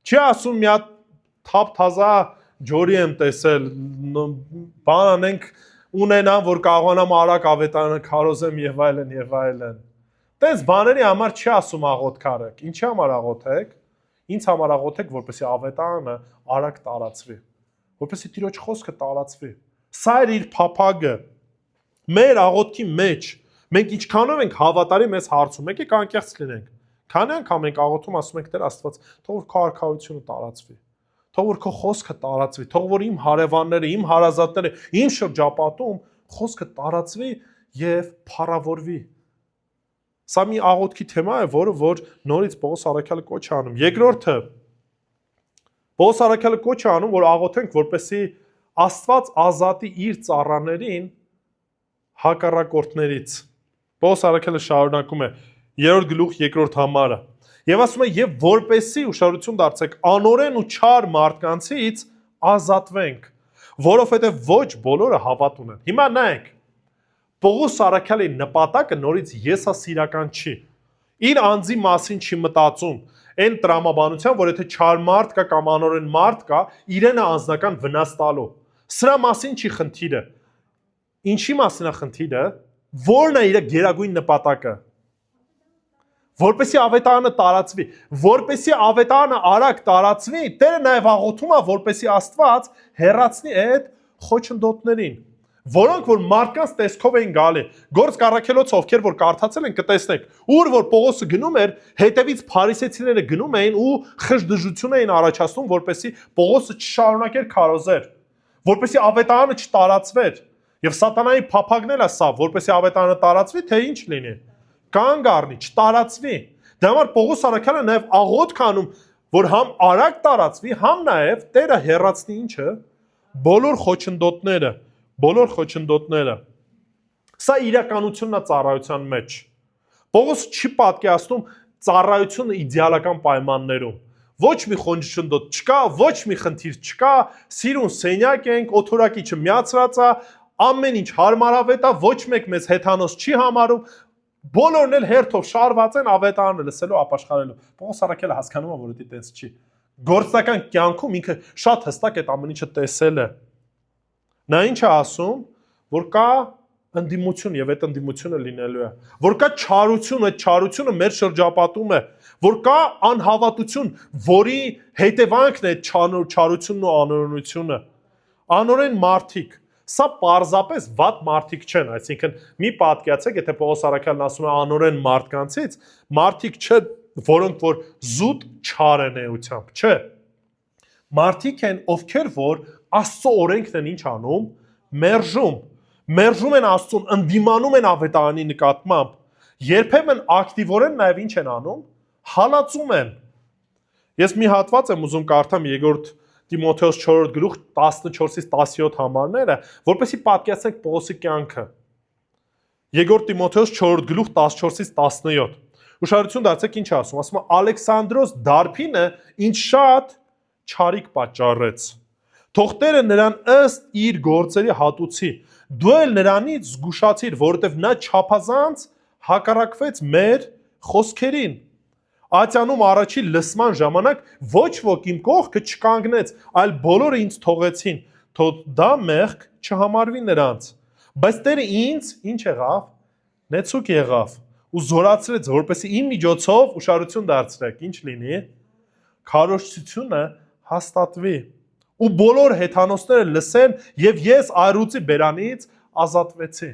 չի ասում մի հատ թափ-թազա ջորի եմ տեսել, բան անենք ունենամ, որ կարողանամ արագ ավետարանը քարոզեմ եւ այլն։ Տես բաների համար չի ասում աղոթք արեք։ Ինչի համար աղոթեք։ Ինձ համար աղոթեք, որպեսզի ավետարանը արագ տարածվի, որպեսզի Տիրոջ խոսքը տարածվի։ Սա էր իր փափագը։ Մեր աղոթքի մեջ մենք ինչքանով ենք հավատարի մեզ հարցում, եկեք անկեղծ լինենք։ Քանի անգամ ենք աղոթում, ասում ենք Տեր Աստված, թող որ քո արքայությունը տարածվի, թող որ քո խոսքը տարածվի, թող որ իմ հարևանները, իմ հարազատները, իմ շրջապատում խոսքը տարածվի եւ փառավորվի։ Սա մի աղոթքի թեմա է, որ նորից Պողոս Արաքյալը կոչ է անում։ Երկրորդը Պողոս Արաքյալը կոչ է անում, որ աղոթենք, որպեսզի Աստված ազատի իր ծառաներին հակառակորդներից։ Պողոս Արաքյալը շարունակում է 3-րդ գլուխ 2-րդ համարը։ Եվ ասում է, եւ որպեսզի ուշադրություն դարձեք անօրեն ու չար մարդկանցից ազատվենք, որովհետեւ ոչ բոլորը հավատ ունեն։ Հիմա նայեք, Պողոս Արաքյալի նպատակը նորից եսասիրական չի։ Իր անձի մասին չի մտածում, այն տրամաբանության, որ եթե չար մարդ կա կամ անօրեն մարդ կա, իրենը անձնական վնաս տալու։ Սրա մասին չի խնդիրը։ Ինչի մասին է խնդիրը, որն է իր գերագույն նպատակը։ Որպեսզի ավետարանը տարածվի, որպեսզի ավետարանը արագ տարածվի, Տերը նաև աղոթում է, որպեսզի Աստված հեռացնի այդ խոչընդոտներին, որոնք որ մարդկանց տեսքով էին գալի։ Գործ Առաքելոց ովքեր որ կարդացել են կտեսնեք, ուր որ Պողոսը գնում էր, հետևից փարիսեցիները գնում էին ու խժդժություն էին առաջացնում, որպեսզի Պողոսը չշարունակեր քարոզել, որպեսզի ավետարանը չտարածվեր։ Եվ սատանայի փափագն էլ է սա, որպեսզի ավետարանը տարածվի, թե ինչ լինի։ Կանգ առնի, չտարածվի։ Դա համար Պողոս Արաքյալը նաև աղոթք անում, որ համ արագ տարածվի, համ նաև Տերը հեռացնի ինչը, բոլոր խոչընդոտները։ Սա իրականությունն է ծառայության մեջ։ Պողոսը չի պատկերացնում ծառայությունը իդեալական պայմաններում։ Ոչ մի խոչընդոտ չկա, ոչ մի խնդիր չկա, սիրուն սենյակ ենք, օթորակիչը միացրած է, ամեն ինչ հարմարավետ է, ոչ մեկ մեզ հեթանոս չի համարում, բոլորն էլ հերթով շարված են ավետարանը լսելու, ապաշխարելու։ Պողոս Արաքյալը հասկանում է, որ դա տենց չի։ Գործնական կյանքում ինքը շատ հստակ այդ ամեն ինչը տեսել է։ Նա ինչ է ասում, որ կա ընդդիմություն եւ այդ ընդդիմությունը լինելու է, որ կա չարություն, այդ չարությունը մեր շրջապատում է, որ կա անհավատություն, որի հետևանքն է չարությունն ու անօրենությունը։ Անօրեն մարդիկ, սա պարզապես վատ մարդիկ չեն, այսինքն մի պատկերացեք, եթե Պողոս Արաքյալն ասում է անօրեն մարդկանցից, մարդիկ չեն, որոնք որ զուտ չար են էությամբ, չէ։ Մարդիկ են, ովքեր որ Աստծո օրենքն են ինչ անում, մերժում են Աստծուն, ընդդիմանում են ավետարանի նկատմամբ, երբեմն ակտիվորեն նաև ինչ են անում, հալածում են։ Ես մի հատված եմ ուզում կարդամ 2-րդ Տիմոթեոս 4-րդ գլուխ 14-ից 17 համարները, որպեսզի պատկերացնենք Պողոսի կյանքը։ 2-րդ Տիմոթեոս 4-րդ գլուխ 14-ից 17։ Ուշադրություն դարձեք ինչ ասում, ասում է Ալեքսանդրոս Դարփինը ինչ շատ չարիք պատճառեց։ Թող Տերը նրան ըստ իր գործերի հատուցի։ Դու էլ նրանից զգուշացիր, որովհետև նա չափազանց հակառակվեց մեր խոսքերին։ Ատյանում առաջի լսման ժամանակ ոչ ոք իմ կողքը չկանգնեց, այլ բոլորը ինձ թողեցին, թող դա մեղք չհամարվի նրանց։ Բայց Տերը ինձ ինչ եղավ, նեցուկ եղավ ու զորացրեց, որպեսզի իմ միջոցով ուշադրություն դարձրեք, ինչ լինի, քարոզչությունը հաստատվի ու բոլոր հեթանոսները լսեն եւ ես այրուծի բերանից ազատվեցի։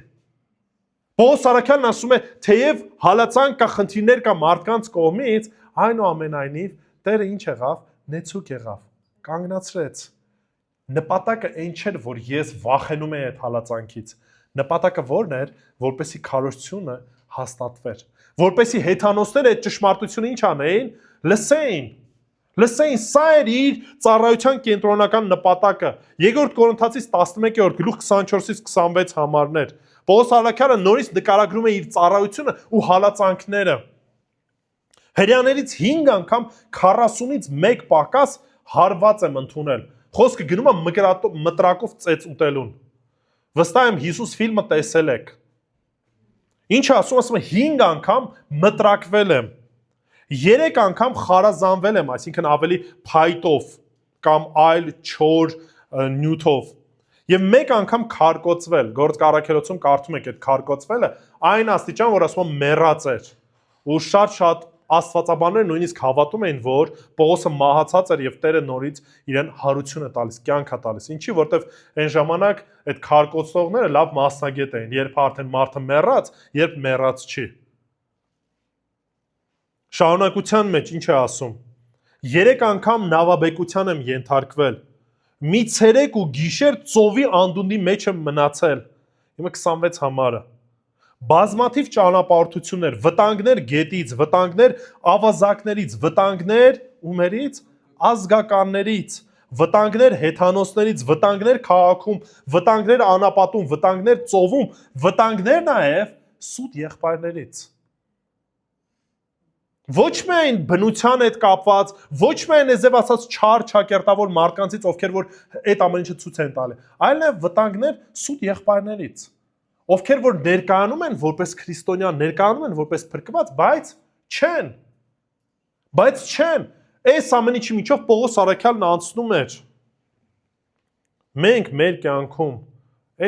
Պողոս Արաքյալն ասում է, թեև հալածանք կա, խնդիրներ կա մարդկանց կողմից, այնուամենայնիվ Տերը ինչ եղավ, նեցուկ եղավ, կանգնացրեց։ Նպատակը այն չէր, որ ես վախենում եի այդ հալածանքից։ Նպատակը որն էր, որպեսզի քարոզչությունը հաստատվեր, Որպեսի հեթանոսները այդ ճշմարտությունը ինչ անեին, լսեին, սա էր իր ծառայության կենտրոնական նպատակը։ Երկրորդ Կորինթացիս 11-րդ գլուխ 24-ից 26 համարներ։ Պողոս առաքյալը նորից նկարագրում է իր ծառայությունը ու հալածանքները։ Հրեաներից 5 անգամ 40-ից 1 պակաս հարված եմ ընդունել։ Խոսքը գնում է մտրակով ծեծ ուտելուն։ Վստահ եմ Հիսուս ֆիլմը տեսել եք։ Ինչ ասում է 5 անգամ մտրակվել եմ, 3 անգամ խարազանվել եմ, այսինքն ավելի փայտով կամ այլ չոր նյութով, եւ 1 անգամ քարկոծվել, գործք առաքելոցում կարդում եք այդ քարկոծվելը, այն աստիճան, որ ասում եմ մեռած էր, ու շատ աստվածաբանները նույնիսկ հավատում էին, որ Պողոսը մահացած էր եւ Տերը նորից իրեն հարություն է տալիս, կյանք է տալիս։ Ինչի, որտեվ այն ժամանակ այդ քարկոծողները լավ մասնագետ էին, երբ արդեն մարդը մեռած, երբ մեռած չի։ Շարունակության մեջ ինչ է ասում։ 3 անգամ նավաբեկության եմ ենթարկվել։ Մի ցերեկ ու գիշեր ծովի անդունդի մեջ եմ մնացել։ Հիմա 26 համարը։ Բազմաթիվ ճանապարհորդություններ, վտանգներ գետից, վտանգներ ավազակներից, վտանգներ ումերից, ազգականներից, վտանգներ հեթանոսներից, վտանգներ քաղաքում, վտանգներ անապատում, վտանգներ ծովում, վտանգներ նաև սուտ եղբայրներից։ Ոչ միայն բնության հետ կապված, ոչ միայն եզև ասած չար չակերտավոր մարդկանցից, ովքեր որ այդ ամեն ինչը ցույց են տալի, այլ նաև վտանգներ սուտ եղբայրներից, ովքեր որ ներկայանում են որպես քրիստոնյա, ներկայանում են որպես փրկված, բայց չեն։ Այս ամեն ինչի միջով Պողոս առաքյալն անցնում էր։ Մենք մեր կյանքում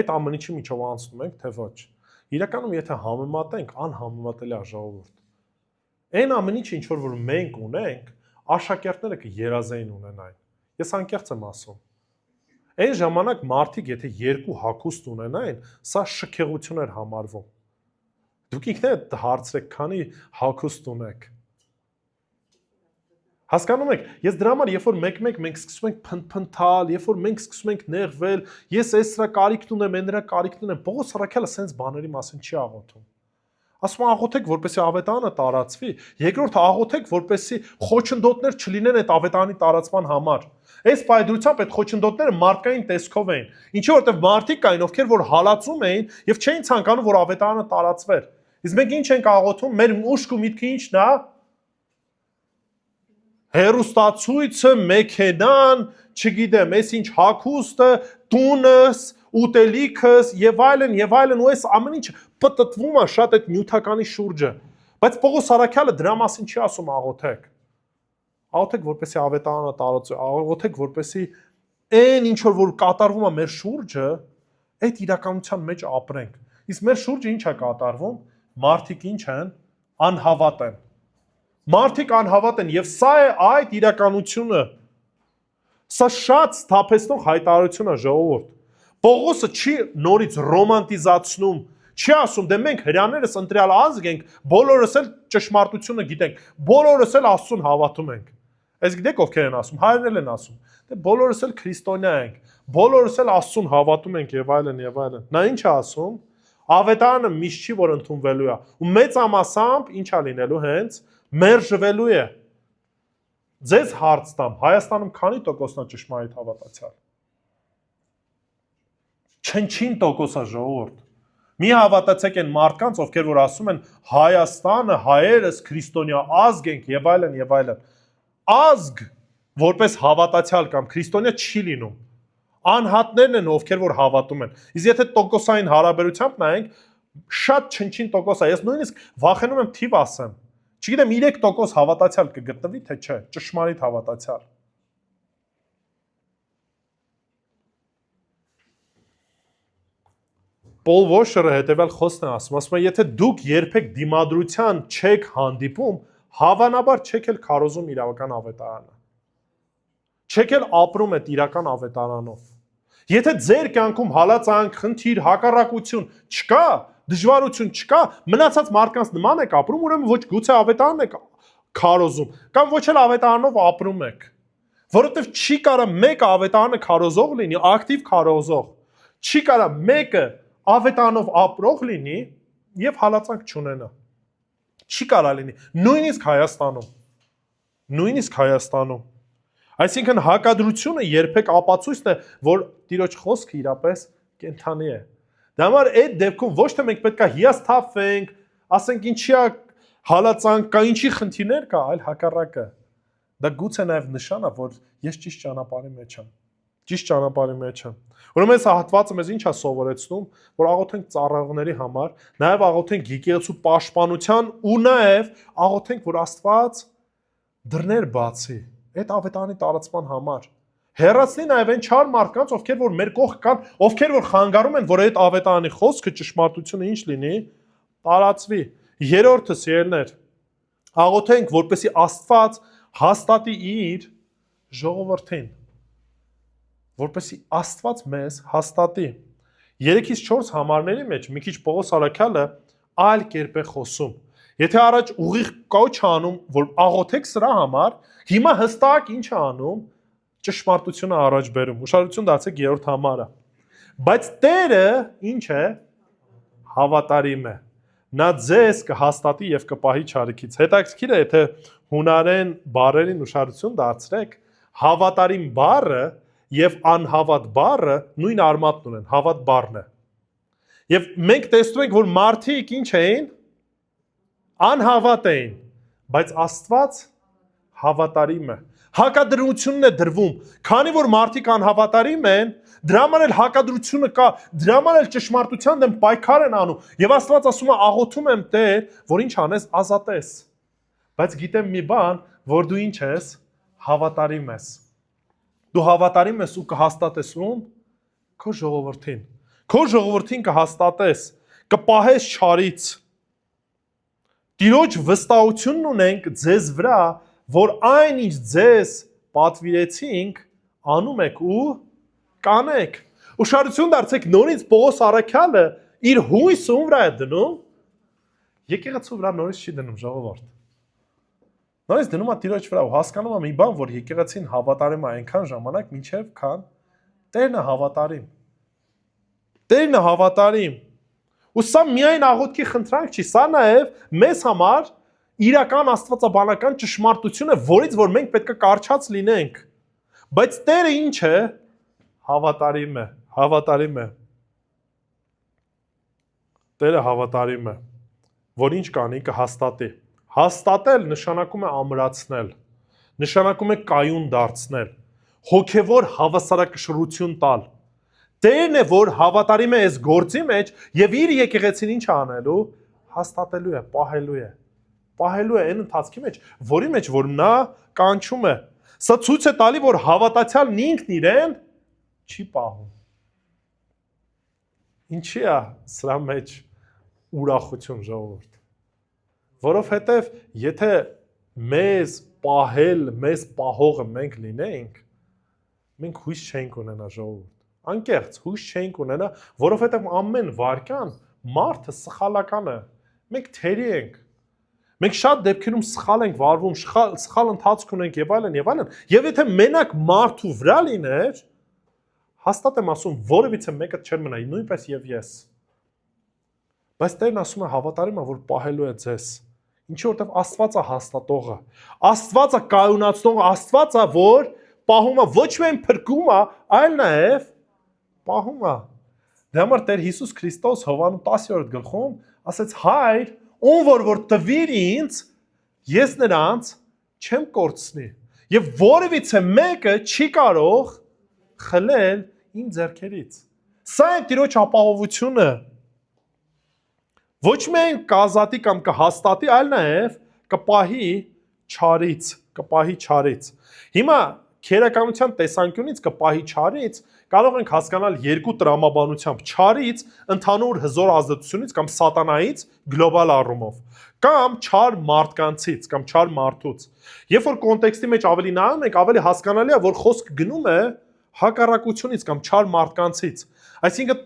այդ ամեն ինչի միջով անցնում ենք, թե ոչ։ Իրականում եթե համեմատենք, անհամեմատելի է ժողովուրդ։ Այն ամեն ինչը ինչ որ մենք ունենք, աշակերտները կերազեին ունենային։ Ես անկեղծ եմ ասում։ Այն ժամանակ մարդիկ եթե 2 հագուստ ունենային, սա շքեղություն էր համարվում։ Դուք ինքներդ հարցրեք, քանի հագուստ ունեք։ Հասկանում եք, ես դրա համար, երբ որ մեկ-մեկ մենք սկսում ենք փնփնթալ, երբ որ մենք սկսում ենք նեղվել, ես այս սրա կարիքն ունեմ, այն նրա կարիքն ունեմ, Պողոս առաքյալը սենց բաների մասին չի աղոթում։ Ասում աղոթեք, որպեսզի ավետարանը տարածվի, երկրորդ աղոթեք, որպեսզի խոչընդոտներ չլինեն այդ ավետարանի տարածման համար։ Այս պայդրությամբ այդ խոչընդոտները մարդկային տեսքով էին, ինչի որտեղ մարդիկ կային, ովքեր որ հալածում էին եւ չէին ցանկանում, որ ավետարանը տարածվեր։ Իսկ մենք ինչ ենք աղոթում, մեր ուշք ու միտքը ի՞նչն է։ Հերոստացույցը, մեքենան, չգիտեմ, այս ինչ հագուստը, տունս, ուտելիքս եւ այլն, ու այս ամեն ինչը պտտվում է շատ այդ նյութականի շուրջը։ Բայց Պողոս առաքյալը դրա մասին չի ասում աղոթեք։ Աղոթեք, որպեսզի ավետարանը տարածվի, աղոթեք, որպեսզի այն ինչ որ կատարվում է մեր շուրջը, այդ իրականության մեջ ապրենք։ Իսկ մեր շուրջը ինչ է կատարվում։ Մարդիկ ինչ են, անհավատ են։ Մարդիկ անհավատ են եւ սա է այդ իրականությունը։ Սա շատ սթափեցնող հայտարարություն է, ժողովուրդ։ Պողոսը չի նորից ռոմանտիզացնում, չի ասում, դե մենք հրեաներս ընտրյալ ազգ ենք, բոլորս էլ ճշմարտությունը գիտենք, բոլորս էլ Աստծուն հավատում ենք։ Այս գիտեք ովքեր են ասում, հայերն են ասում, դե բոլորս էլ քրիստոնյա ենք, բոլորս էլ Աստծուն հավատում ենք եւ այլն եւ այլն։ Նա ինչ է ասում։ Ավետարանը միշտ չի որ ընդունվելու է, ու մեծ ամասամբ ինչ է լինելու հենց մերժվելու է։ Ձեզ հարց տամ, Հայաստանում քանի տոկոսն է ճշմարիտ հավատացյալ։ Չնչին տոկոս է, ժողովուրդ։ Մի հավատացեք այն մարդկանց, ովքեր որ ասում են Հայաստանը, հայերս քրիստոնյա ազգ ենք եւ այլն եւ այլն։ Ազգ որպես հավատացյալ կամ քրիստոնյա չի լինում։ Անհատներն են, ովքեր որ հավատում են։ Իսկ եթե տոկոսային հարաբերությամբ նայենք, շատ չնչին տոկոս է։ Ես նույնիսկ վախենում եմ թիվ ասեմ։ Չգիտեմ 3% հավատացյալ կգտնվի, թե չէ, ճշմարիտ հավատացյալ։ Պոլ Վոշերը հետևյալ խոսքն է ասում, եթե դուք երբեք դիմադրության չեք հանդիպում, հավանաբար չեք էլ քարոզում իրական ավետարանը։ Չեք էլ ապրում այդ իրական ավետարանով։ Եթե ձեր կյանքում հալածանք, խնդիր, հակառակություն չկա, դժվարություն չկա, մնացած մարդկանց նման եք ապրում, ուրեմն ոչ գուցե ավետարանն եք քարոզում, կամ ոչ էլ ավետարանով ապրում եք։ Որովհետև չի կարա մեկը ավետարանը քարոզող լինի, ակտիվ քարոզող։ Չի կարա մեկը ավետարանով ապրող լինի եւ հալածանք չունենա։ Չի կարա լինի։ Նույնիսկ Հայաստանում։ Այսինքն հակադրությունը երբեք ապացույցն է, որ Տիրոջ խոսքը իրապես կենթանի է։ Դա համար այդ դեպքում ոչ թե մենք պետք է հիասթափվենք, ասենք ինչի է հալածանք կա, ինչի խնդիրներ կա, այլ հակառակը։ Դա գուցե նաև նշան է, որ ես ճիշտ ճանապարհի մեջ եմ։ Ճիշտ ճանապարհի մեջ եմ։ Ուրեմն այս հատվածը մեզ ինչ է սովորեցնում, որ աղոթենք ծառայողների համար, նաև աղոթենք եկեղեցու պաշտպանության ու նաև աղոթենք, որ Աստված դռներ բացի այդ ավետարանի տարածման համար։ Հեռացնի նաև այն չար մարդկանց, ովքեր որ մեր կողք կան, ովքեր որ խանգարում են, որ այդ ավետարանի խոսքը ճշմարտությունը ինչ լինի, տարածվի։ Երրորդը սիրելիներ, աղոթենք, որպեսզի Աստված հաստատի իր ժողովրդին, որպեսզի Աստված մեզ հաստատի։ 3-ից 4 համարների մեջ մի քիչ Պողոս Արաքյալը այլ կերպ է խոսում։ Եթե առաջ ուղիղ կոչ անում, որ աղոթեք սրա համար, հիմա հստակ ինչ է անում, ճշմարտությունը առաջ բերում։ Ուշադրություն դարձեք 3-րդ համարը։ Բայց Տերը ինչ է, հավատարիմ է։ Նա ձեզ կհաստատի եւ կպահի չարիքից։ Հետաքրքիր է, եթե հունարեն բառերին ուշադրություն դարձրեք, հավատարիմ բառը եւ անհավատ բառը նույն արմատն ունեն, հավատ բառն է։ Եվ մենք տեսնում ենք, որ մարդիկ ինչ էին, անհավատ էին, բայց Աստված հավատարիմ է։ Հակադրությունն է դրվում, քանի որ մարդիկ անհավատարիմ են, դրա համար էլ հակադրությունը կա, դրա համար էլ ճշմարտության դեմ պայքար են անում, եւ Աստված ասում է աղոթում եմ Տեր, որ ինչ անես, ազատես։ Բայց գիտեմ մի բան, որ դու ինչ ես, հավատարիմ ես։ Դու հավատարիմ ես ու կհաստատես ում քո ժողովրդին։ Քո ժողովրդին կհաստատես, կպահես չարից։ Տիրոջ վստահությունն ունենք ձեզ վրա, որ այն ինչ ձեզ պատվիրեցինք, անում եք ու կանեք։ Ուշադրություն դարձեք, նորից Պողոս Արաքյալը իր հույսը ում վրա է դնում, եկեղեցու վրա նորից չի դնում, ժողովուրդ։ Նորից դնում է Տիրոջ վրա ու հասկանում է մի բան, որ եկեղեցին հավատարիմ է այնքան ժամանակ, մինչև քան Տերն է հավատարիմ։ Տերն է հավատարիմ։ Ու սա միայն աղոթքի խնդրանք չի, սա նաև մեզ համար իրական աստվածաբանական ճշմարտություն է, որից որ մենք պետք է կարճած լինենք։ Բայց Տերը ինչ է, հավատարիմ է, հավատարիմ է։ Տերը հավատարիմ է, որ ինչ կանի կհաստատի։ Հաստատել նշանակում է ամրացնել, նշանակում է կայուն դարձնել, հոգևոր հավասարակշռություն տալ։ Տերն է, որ հավատարիմ է այս գործի մեջ եւ իր եկեղեցին ինչ անելու, հաստատելու է, պահելու է։ Պահելու է այն ընթացքի մեջ, որի մեջ որ նա կանչում է։ Սա ցույց է տալի, որ հավատացյալն ինքն իրեն չի պահում։ Ինչի է սրա մեջ ուրախություն, ժողովուրդ։ Որովհետև եթե մեզ պահել, մեզ պահողը մենք լինենք, մենք հույս չենք ունենա, ժողովուրդ։ Անկեղծ հույս չենք ունենա, որովհետև ամեն վարքյան մարդը սխալական է։ Մենք թերի ենք։ Մենք շատ դեպքերում սխալ ենք վարվում, սխալ ընթացք ունենք եւ այլն եւ այլն։ Եվ եթե մենակ մարդու վրա լիներ, հաստատ եմ ասում, որևիցե մեկը չէր մնա, նույնպես եւ ես։ Բայց Տերն ասում է հավատարիմ է, որ պահելու է ձեզ։ Ինչի որտեվ Աստված է հաստատողը։ Աստված է կայունացնողը, Աստված է, որ պահում է, ոչ միայն փրկում է, այլ նաեւ պահում է։ Դրա համար Տեր Հիսուս Քրիստոս Հովանու 10-րդ գլխում ասեց. Հայր, ում որ տվիր ինձ, ես նրանց չեմ կորցնի։ Եվ որևիցե մեկը չի կարող խլել իմ ձեռքերից։ Սա է Տիրոջ ապահովությունը։ Ոչ միայն կազատի կամ կհաստատի, այլ նաև կպահի չարից, կպահի չարից։ Հիմա քերականության տեսանկյունից կպահի չարից կարող ենք հասկանալ երկու տրամաբանությամբ՝ չարից, ընդհանուր հզոր ազդեցությունից կամ սատանայից գլոբալ առումով, կամ չար մարդկանցից կամ չար մարդուց։ Երբ որ կոնտեքստի մեջ ավելի նայում ենք, ավելի հասկանալի է, որ խոսք գնում է հակառակությունից կամ չար մարդկանցից։ Այսինքն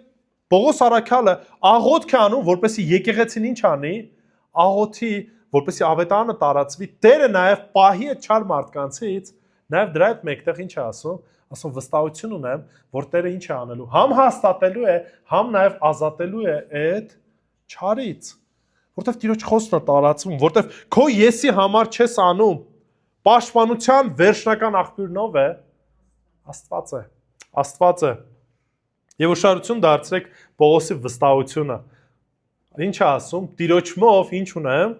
Պողոս Արաքյալը աղոթք է անում, որպեսզի եկեղեցին ինչ անի, աղոթի, որպեսզի ավետարանը տարածվի, Տերը նաև պահի այդ չար մարդկանցից, նաև դրա հետ մեկտեղ ինչ է ասում, ասում վստահություն ունեմ, որ Տերը ինչ է անելու, համ հաստատելու է, համ նաև ազատելու է այդ չարից, Որտեվ Տիրոջ խոսքն է տարածվում, որտեվ քո եսի համար չես անում, պաշտպանության վերջնական աղբյուրն ով է, Աստված է, Աստված է։ Եվ ուշադրություն դարձրեք Պողոսի վստահությունը։ Ինչ է ասում, Տիրոջմով ինչ ունեմ,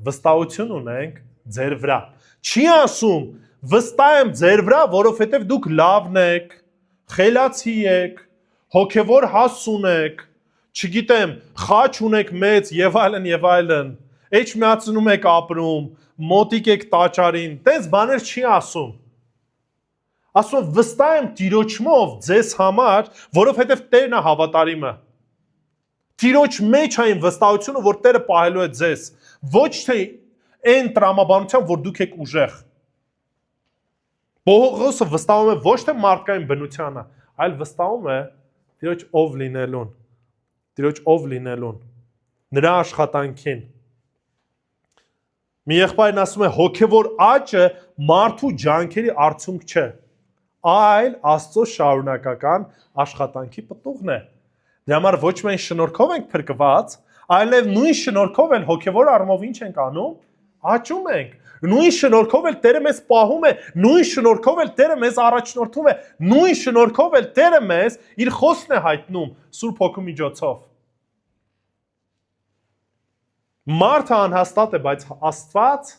վստահություն ունենք ձեր վրա։ Չի ասում, վստահ եմ ձեր վրա, որովհետև դուք լավն եք, խելացի եք, հոգևոր հաս ունեք, չգիտեմ, խաչ ունեք մեծ եւ այլն եւ այլն, էջմիածնում եք ապրում, մոտիկ եք տաճարին, տես բաներ չի ասում։ Ասում վստահ եմ Տիրոջմով ձեզ համար, որովհետև Տերն է հավատարիմը։ Տիրոջ մեջ այն վստահությունը, որ Տերը պահելու է ձեզ, ոչ թե այն տրամաբանությամբ, որ դուք եք ուժեղ։ Պողոսը վստահում է ոչ թե մարդկային բնությանը, այլ վստահում է Տիրոջ ով լինելուն, Տիրոջ ով լինելուն, նրա աշխատանքին։ Մի եղբայրն ասում է, հոգևոր աճը մարդու ջանքերի արդյունք չէ, այլ Աստծո շարունակական աշխատանքի պտուղն է։ Դրա համար ոչ միայն շնորհքով ենք փրկված, այլև նույն շնորհքով էլ հոգևոր առումով ինչ ենք անում, աճում ենք։ Նույն շնորհքով էլ Տերը մեզ պահում է, նույն շնորհքով էլ Տերը մեզ առաջնորդում է, նույն շնորհքով էլ Տերը մեզ իր խոսքն է հայտնում Սուրբ Հոգու միջոցով։ Մարդը անհաստատ է, բայց Աստված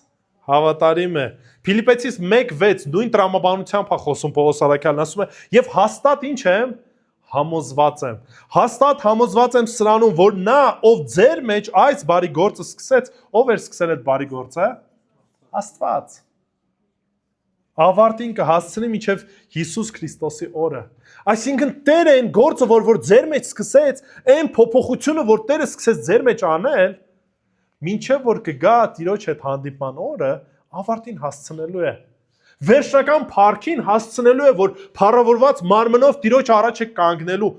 հավատարիմ է։ Փիլիպպեցիս 1:6 նույն տրամաբանությամբ է խոսում Պողոս առաքյալն, ասում է, եւ հաստատ ինչ եմ, համոզված եմ։ Հաստատ համոզված եմ սրանում, որ նա, ով ձեր մեջ այս բարի գործը սկսեց, ով էր սկսել այդ բարի գործը, Աստված։ Ավարտին կհասցնի մինչև Հիսուս Քրիստոսի օրը։ Այսինքն Տերը այն գործը, որ ձեր մեջ սկսեց, այն փոփոխությունը, որ Տերը սկսեց ձեր մեջ անել, մինչև որ կգա Տիրոջ հետ հանդիպման օրը, ավարտին հասցնելու է։ Վերջնական փառքին հասցնելու է, որ փառավորված մարմնով Տիրոջ առաջ է կանգնելու։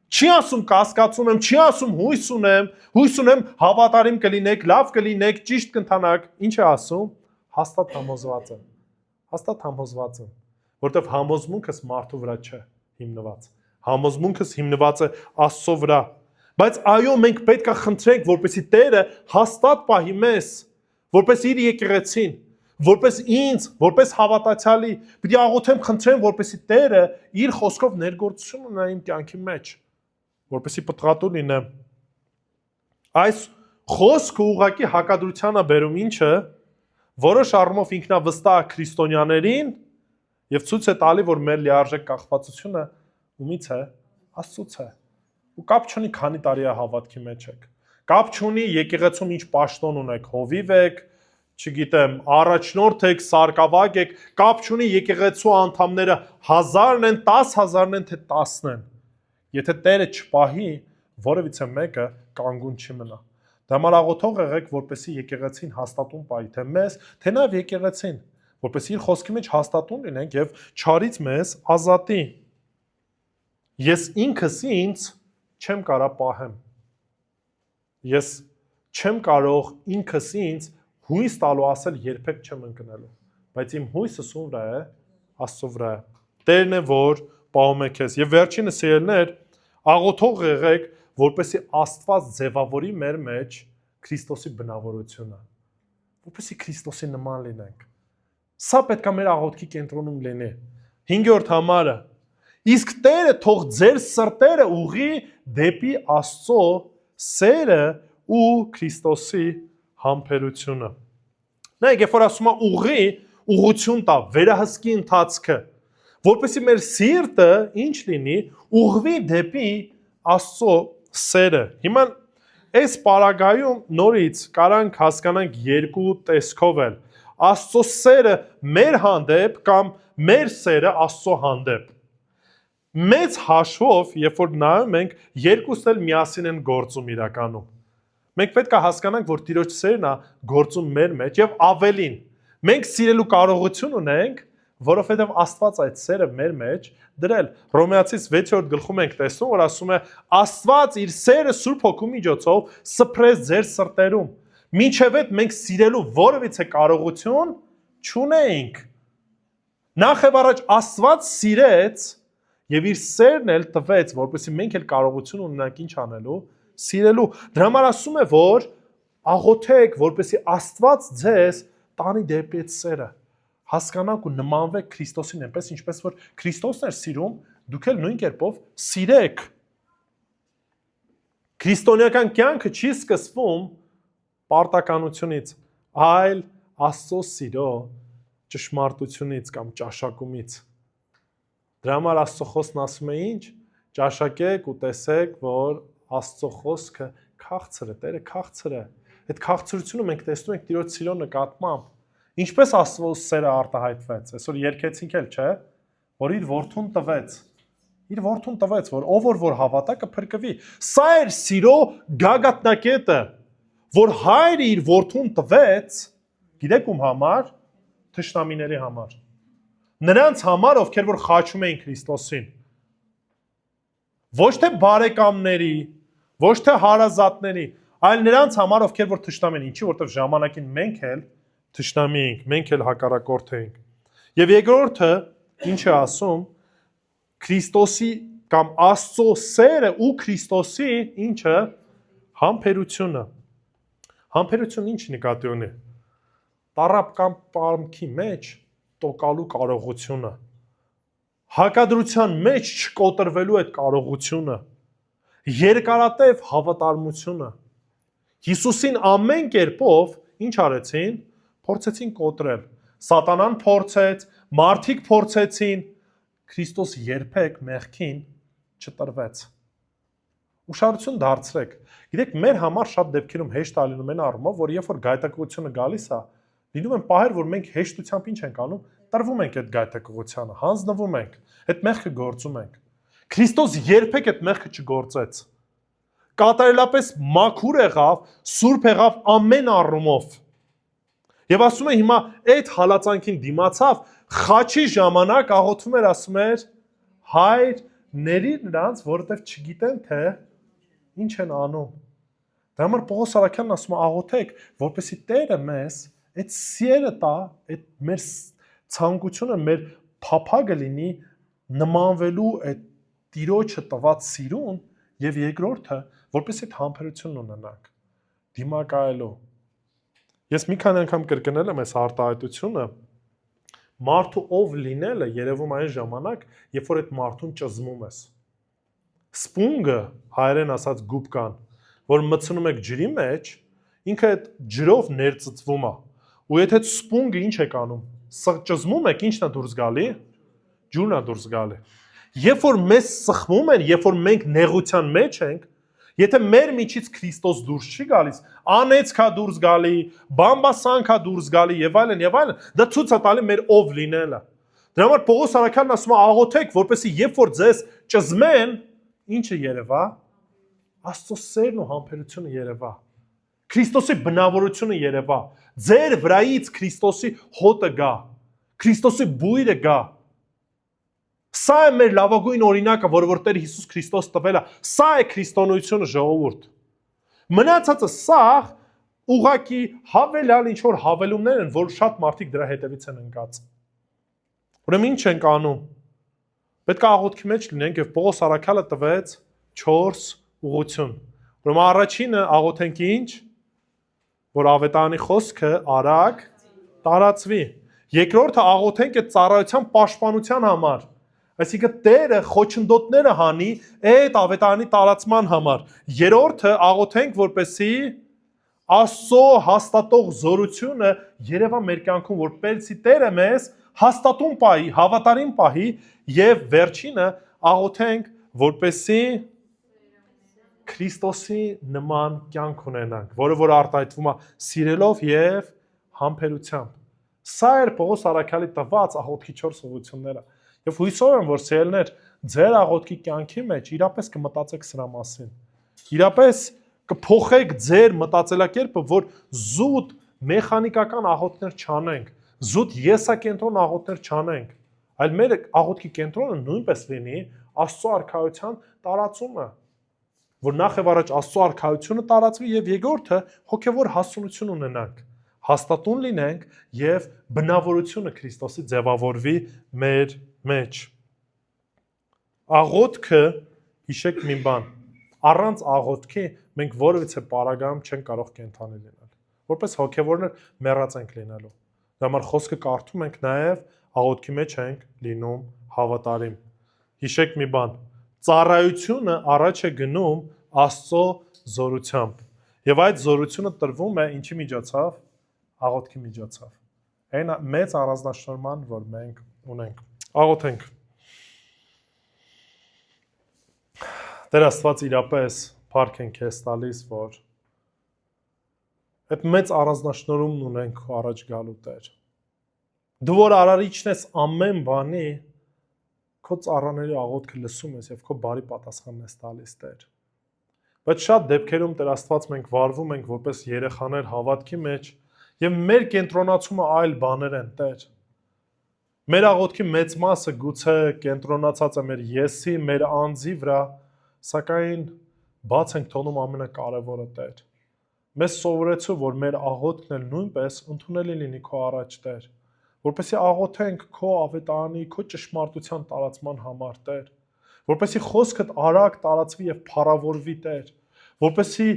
Չի ասում կասկածում եմ, չի ասում հույս ունեմ հավատարիմ կլինեք, լավ կլինեք, ճիշտ կընթանաք, ինչ է ասում, հաստատ համոզված եմ։ Հաստատ համոզված եմ, որտեվ համոզմունքս մարդու վրա չէ հիմնված։ Համոզմունքս հիմնված է Աստծո վրա։ Բայց այո, մենք պետք է խնդրենք, որպեսզի Տերը հաստատ պահի մեզ, որպես իր եկեղեցին, որպես ինձ, որպես հավատացյալի, պիտի աղոթեմ, խնդրեմ, որպեսզի Տերը իր խոսքով ներգործություն ունենա իմ կյանքի մեջ, որպեսզի պտղատու լինեմ։ Այս խոսքը ուղղակի հակադրության է բերում ինչը, որոշ առումով ինքնավստահ քրիստոնյաներին եւ ցույց է տալի, որ մեր լիարժեք կախվածությունը ումից է, Աստծուց է։ Ու կապ չունի քանի տարի է հավատքի մեջ եք։ Կապ չունի եկեղեցում ինչ պաշտոն ունեք, հովիվ եք, չգիտեմ, առաջնորդ եք, սարկավակ եք, կապ չունի եկեղեցու անդամները 1000-ն են, 10,000-ն են, թե 10-ն են։ Եթե Տերը չպահի, որևիցե մեկը կանգուն չի մնա։ Դա համար աղոթող եղեք, որպեսզի եկեղեցին հաստատուն պահի, թե մեզ, թե նաև եկեղեցին, որպեսզի իր խոսքի մեջ հաստատուն լինենք եւ չարից մեզ ազատի։ Ես ինքս ինձ չեմ կարա պահեմ։ Ես չեմ կարող ինքս ինձ հույս տալու ասել երբեք չեմ ընկնելու, բայց իմ հույսս ում վրա է, Աստծո վրա է։ Տերն է, որ պահում է քեզ։ Եվ վերջինը սիրելիներ, աղոթող եղեք, որպեսզի Աստված ձևավորի մեր մեջ Քրիստոսի բնավորությունը, որպեսզի Քրիստոսի նման լինենք։ Սա պետք է մեր աղոթքի կենտրոնում լինի։ 5-րդ համարը, իսկ Տերը թող ձեր սրտերը ուղի դեպի Աստծո սերը ու Քրիստոսի համբերությունը։ Նայեք, երբ որ ասում է ուղի, ուղղություն տա, վերահսկի ընթացքը, որպեսզի մեր սիրտը ինչ լինի, ուղղվի դեպի Աստծո սերը։ Հիմա այս պարագայում նորից կարանք հասկանանք երկու տեսքով էլ։ Աստծո սերը մեր հանդեպ կամ մեր սերը Աստծո հանդեպ։ Մեծ հաշվով, երբ որ նայում ենք, երկուսն էլ միասին են գործում իրականում։ Մենք պետք է հասկանանք, որ Տիրոջ սերն է գործում մեր մեջ եւ ավելին։ Մենք սիրելու կարողություն ունենք, որովհետև Աստված այդ սերը մեր մեջ դրել։ Հռոմեացիս 6-րդ գլխում ենք տեսնում, որ ասում է Աստված իր սերը Սուրբ Հոգու միջոցով սփռեց ձեր սրտերում։ Մինչև այդ մենք սիրելու որևիցե կարողություն չունեինք։ Նախ եւ առաջ Աստված սիրեց եւ իր սերն էլ տվեց, որպեսզի մենք էլ կարողություն ունենանք ինչ անելու, սիրելու։ Դրա համար ասում է, որ աղոթեք, որպեսզի Աստված ձեզ տանի դեպի այդ սերը։ Հասկանաք ու նմանվեք Քրիստոսին, այնպես ինչպես որ Քրիստոսն էր սիրում, դուք էլ նույն կերպով սիրեք։ Քրիստոնեական կյանքը չի սկսվում պարտականությունից, այլ Աստծո սիրո ճշմարտությունից կամ ճաշակումից։ Դրա համար Աստծո խոսքն ասում է ինչ, ճաշակեք ու տեսեք, որ Աստծո խոսքը քաղցր է, Տերը քաղցր է։ Այդ քաղցրությունը մենք տեսնում ենք Տիրոջ սիրո նկատմամբ։ Ինչպես Աստծո սերը արտահայտվեց։ Այսօր երկեցինք էլ, չէ՞, որ իր որդուն տվեց։ Իր որդուն տվեց, որ ով որ հավատա կփրկվի։ Սա էր սիրո գագաթնակետը, որ հայրը իր որդուն տվեց, գիտեք ում համար, թշնամիների համար։ Նրանց համար, ովքեր որ խաչում էին Քրիստոսին։ Ոչ թե բարեկամների, ոչ թե հարազատների, այլ նրանց համար, ովքեր որ թշնամի են, ինչի որտեղ ժամանակին մենք էլ թշնամի ենք, մենք էլ հակառակորդ ենք։ Եվ երկրորդը, ինչ է ասում, Քրիստոսի կամ Աստծո սերը ու Քրիստոսի ինչը համբերությունը։ Համբերությունը ինչ նկատի ունի։ Տարապ կամ պարմքի մեջ տոկալու կարողությունը, հակադրության մեջ չկոտրվելու այդ կարողությունը, երկարատև հավատարմությունը։ Հիսուսին ամեն կերպով ինչ արեցին, փորձեցին կոտրել։ Սատանան փորձեց, մարդիկ փորձեցին, Քրիստոս երբեք մեղքին չտրվեց։ Ուշադրություն դարձրեք։ Գիտեք, մեր համար շատ դեպքերում հեշտ է լինում այն առումով, որ երբ որ գայթակղությունը գալիս է, լինում են պահեր, որ մենք հեշտությամբ ինչ ենք անում, տրվում ենք այդ գայթակղությանը, հանձնվում ենք, այդ մեղքը գործում ենք։ Քրիստոս երբեք այդ մեղքը չգործեց։ Կատարելապես մաքուր եղավ, սուրբ եղավ ամեն առումով։ Եվ ասում է հիմա այդ հալածանքին դիմացավ, խաչի ժամանակ աղոթում էր, ասում էր, Հայր, ների նրանց, որովհետև չգիտեն, թե ինչ են անում։ Դրա համար Պողոս Արաքյանն ասում է, աղոթեք, որպեսզի Տերը մեզ այդ սերը տա, այդ մեր ցանկությունը, մեր փափագը լինի նմանվելու այդ Տիրոջը տված սիրուն, եւ երկրորդը, որպեսզի այդ համբերությունն ունենանք դիմակայելու։ Ես մի քանի անգամ կրկնել եմ այս արտահայտությունը, մարդու ով լինելը երևում այն ժամանակ, երբ որ այդ մարդուն ճզմում ես։ Սպունգը, հայերեն ասած գուբկան, որ մտցնում եք ջրի մեջ, ինքը այդ ջրով ներծծվում է։ Ու եթե այդ սպունգը ինչ եք անում, ճզմում եք, ինչն է դուրս գալի, ջուրն է դուրս գալի։ Երբ որ մեզ սխմում են, երբ որ մենք նեղության մեջ ենք, եթե մեր միջից Քրիստոս դուրս չի գալիս, անեծք է դուրս գալի, բամբասանք է դուրս գալի եւ այլն, դա ցույց է տալի մեր ով լինելը։ Դրա համար Պողոս Արաքյանն ասում է աղոթեք, որպեսզի երբ որ ձեզ ճզմեն, ինչը երևա, Աստծո սերն ու համբերությունը երևա։ Քրիստոսի բնավորությունը երևա։ Ձեր վրայից Քրիստոսի հոտը գա, Քրիստոսի բույրը գա։ Սա է մեր լավագույն օրինակը, որը որ Տեր Հիսուս Քրիստոս տվել է։ Սա է քրիստոնեությունը, ժողովուրդ։ Մնացածը սաղ ուղակի հավելյալ ինչ որ հավելումներ են, որ շատ մարդիկ դրա հետևից են ընկած։ Ուրեմն ինչ ենք անում։ Պետք է աղոթքի մեջ լինենք եւ Պողոս Արաքյալը տվեց 4 ուղղություն։ Ուրեմն առաջինը աղոթենք ինչ, որ ավետարանի խոսքը արագ տարածվի։ Երկրորդը աղոթենք այդ ծառայության պաշտպանության համար։ Այսինքն Տերը խոչընդոտները հանի այդ ավետարանի տարածման համար։ Երրորդը աղոթենք, որպեսզի Աստծո հաստատող զորությունը երևա մեր կյանքում, որպեսզի Տերը մեզ հաստատուն պահի, հավատարիմ պահի, եւ վերջինը աղոթենք, որպեսզի Քրիստոսի նման կյանք ունենանք, որը որ արտահայտվում է սիրելով եւ համբերությամբ։ Սա էր Պողոս Արաքյալի տված աղոթքի 4 ուղղությունները։ Եվ հույսով եմ, որ սիրելիներ, ձեր աղոթքի կյանքի մեջ իրապես կմտածեք սրա մասին։ Իրապես կփոխեք ձեր մտածելակերպը, որ զուտ մեխանիկական աղոթներ չանենք, զուտ եսակենտրոն աղոթներ չանենք, այլ մեր աղոթքի կենտրոնը նույնպես լինի Աստծո արքայության տարածումը, որ նախ եւ առաջ Աստծո արքայությունը տարածվի եւ երկրորդը հոգեվոր հասունություն ունենանք, հաստատուն լինենք եւ բնավորությունը Քրիստոսի ձևավորվի մեր մեջ։ Աղոթքը, հիշեք մի բան, առանց աղոթքի մենք որևիցե պարագայում չենք կարող կենթանի լինել։ Որպես հոգևորներ մեռած ենք լինելու։ Դա համար խոսքը կարդում ենք նաև աղոթքի մեջ ենք լինում հավատարիմ։ Հիշեք մի բան, ծառայությունը առաջ է գնում Աստծո զորությամբ։ Եվ այդ զորությունը տրվում է ինչի միջոցով, աղոթքի միջոցով։ Այն մեծ առանձնահատկորման, որ մենք ունենք։ Աղոթենք։ Տեր Աստված իրապես փառք ենք քեզ տալիս, որ այդ մեծ առանձնահատկորումն ունենք քո առաջ գալու Տեր։ Դու որ արարիչն ես ամեն բանի, քո ծառաների աղոթքը լսում ես եւ քո բարի պատասխանն ես տալիս Տեր։ Բայց շատ դեպքերում Տեր Աստված մենք վարվում ենք որպես երեխաներ հավատքի մեջ եւ մեր կենտրոնացումը այլ բաներ են Տեր։ Մեր աղոթքի մեծ մասը գուցե կենտրոնացած է մեր եսի, մեր անձի վրա, սակայն բաց ենք թողնում ամենակարևորը Տեր։ Մեզ սովորեցու, որ մեր աղոթքն էլ նույնպես ընդունելի լինի քո առաջ Տեր, որպեսզի աղոթենք քո ավետարանի, քո ճշմարտության տարածման համար Տեր, որպեսզի խոսքդ արագ տարածվի եւ փառավորվի Տեր, որպեսզի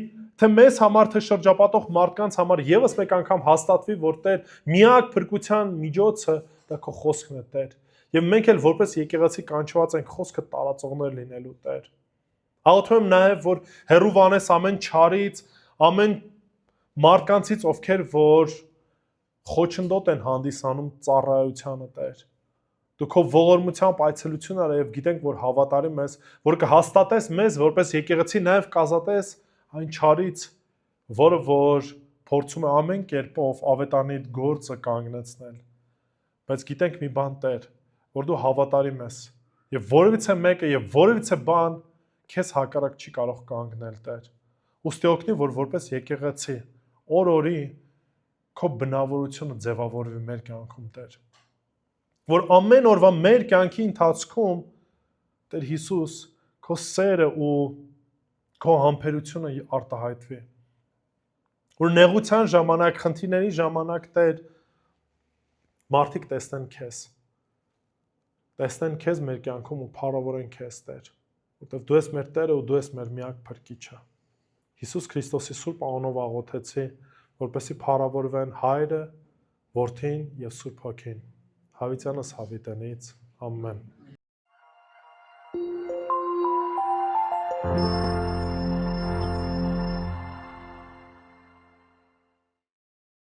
թե մեզ համար, թե շրջապատող մարդկանց համար եւս մեկ անգամ հաստատվի, որ Տեր միակ փրկության միջոցը դա քո խոսքն է Տեր, եւ մենք էլ որպես եկեղեցի կանչված ենք խոսքը տարածողներ լինելու Տեր։ Աղոթում եմ նաեւ, որ հերովանես ամեն չարից, ամեն մարդկանցից, ովքեր որ խոչընդոտ են հանդիսանում ծառայությանը Տեր։ Դու քո ողորմությամբ այցելություն արա եւ գիտենք, որ հավատարիմ ես, որ կհաստատես մեզ որպես եկեղեցի նաեւ կազատես այն չարից, որը որ փորձում է ամեն կերպով ավետարանի գործը կանգնեցնել։ Բայց գիտենք մի բան Տեր, որ դու հավատարիմ ես եւ որևիցե մեկը եւ որևիցե բան քեզ հակառակ չի կարող կանգնել Տեր։ Ուստի օգնի, որ որպես եկեղեցի օր-օրի քո բնավորությունը ձևավորվի մեր կյանքում Տեր։ Որ ամեն օրվա մեր կյանքի ընթացքում Տեր Հիսուս քո սերը ու քո համբերությունը արտահայտվի։ Որ նեղության ժամանակ, խնդիրների ժամանակ Տեր մարդիկ տեսնեն քեզ։ Տեսնեն քեզ մեր կյանքում ու փառավորեն քեզ Տեր, որտեղ դու ես մեր Տերը ու դու ես մեր միակ փրկիչը։ Հիսուս Քրիստոսի սուրբ անունով աղոթեցի, որպեսզի փառավորվեն Հայրը, Որդին եւ Սուրբ Հոգին։ Հավիտյանս հավիտենից։ Ամեն։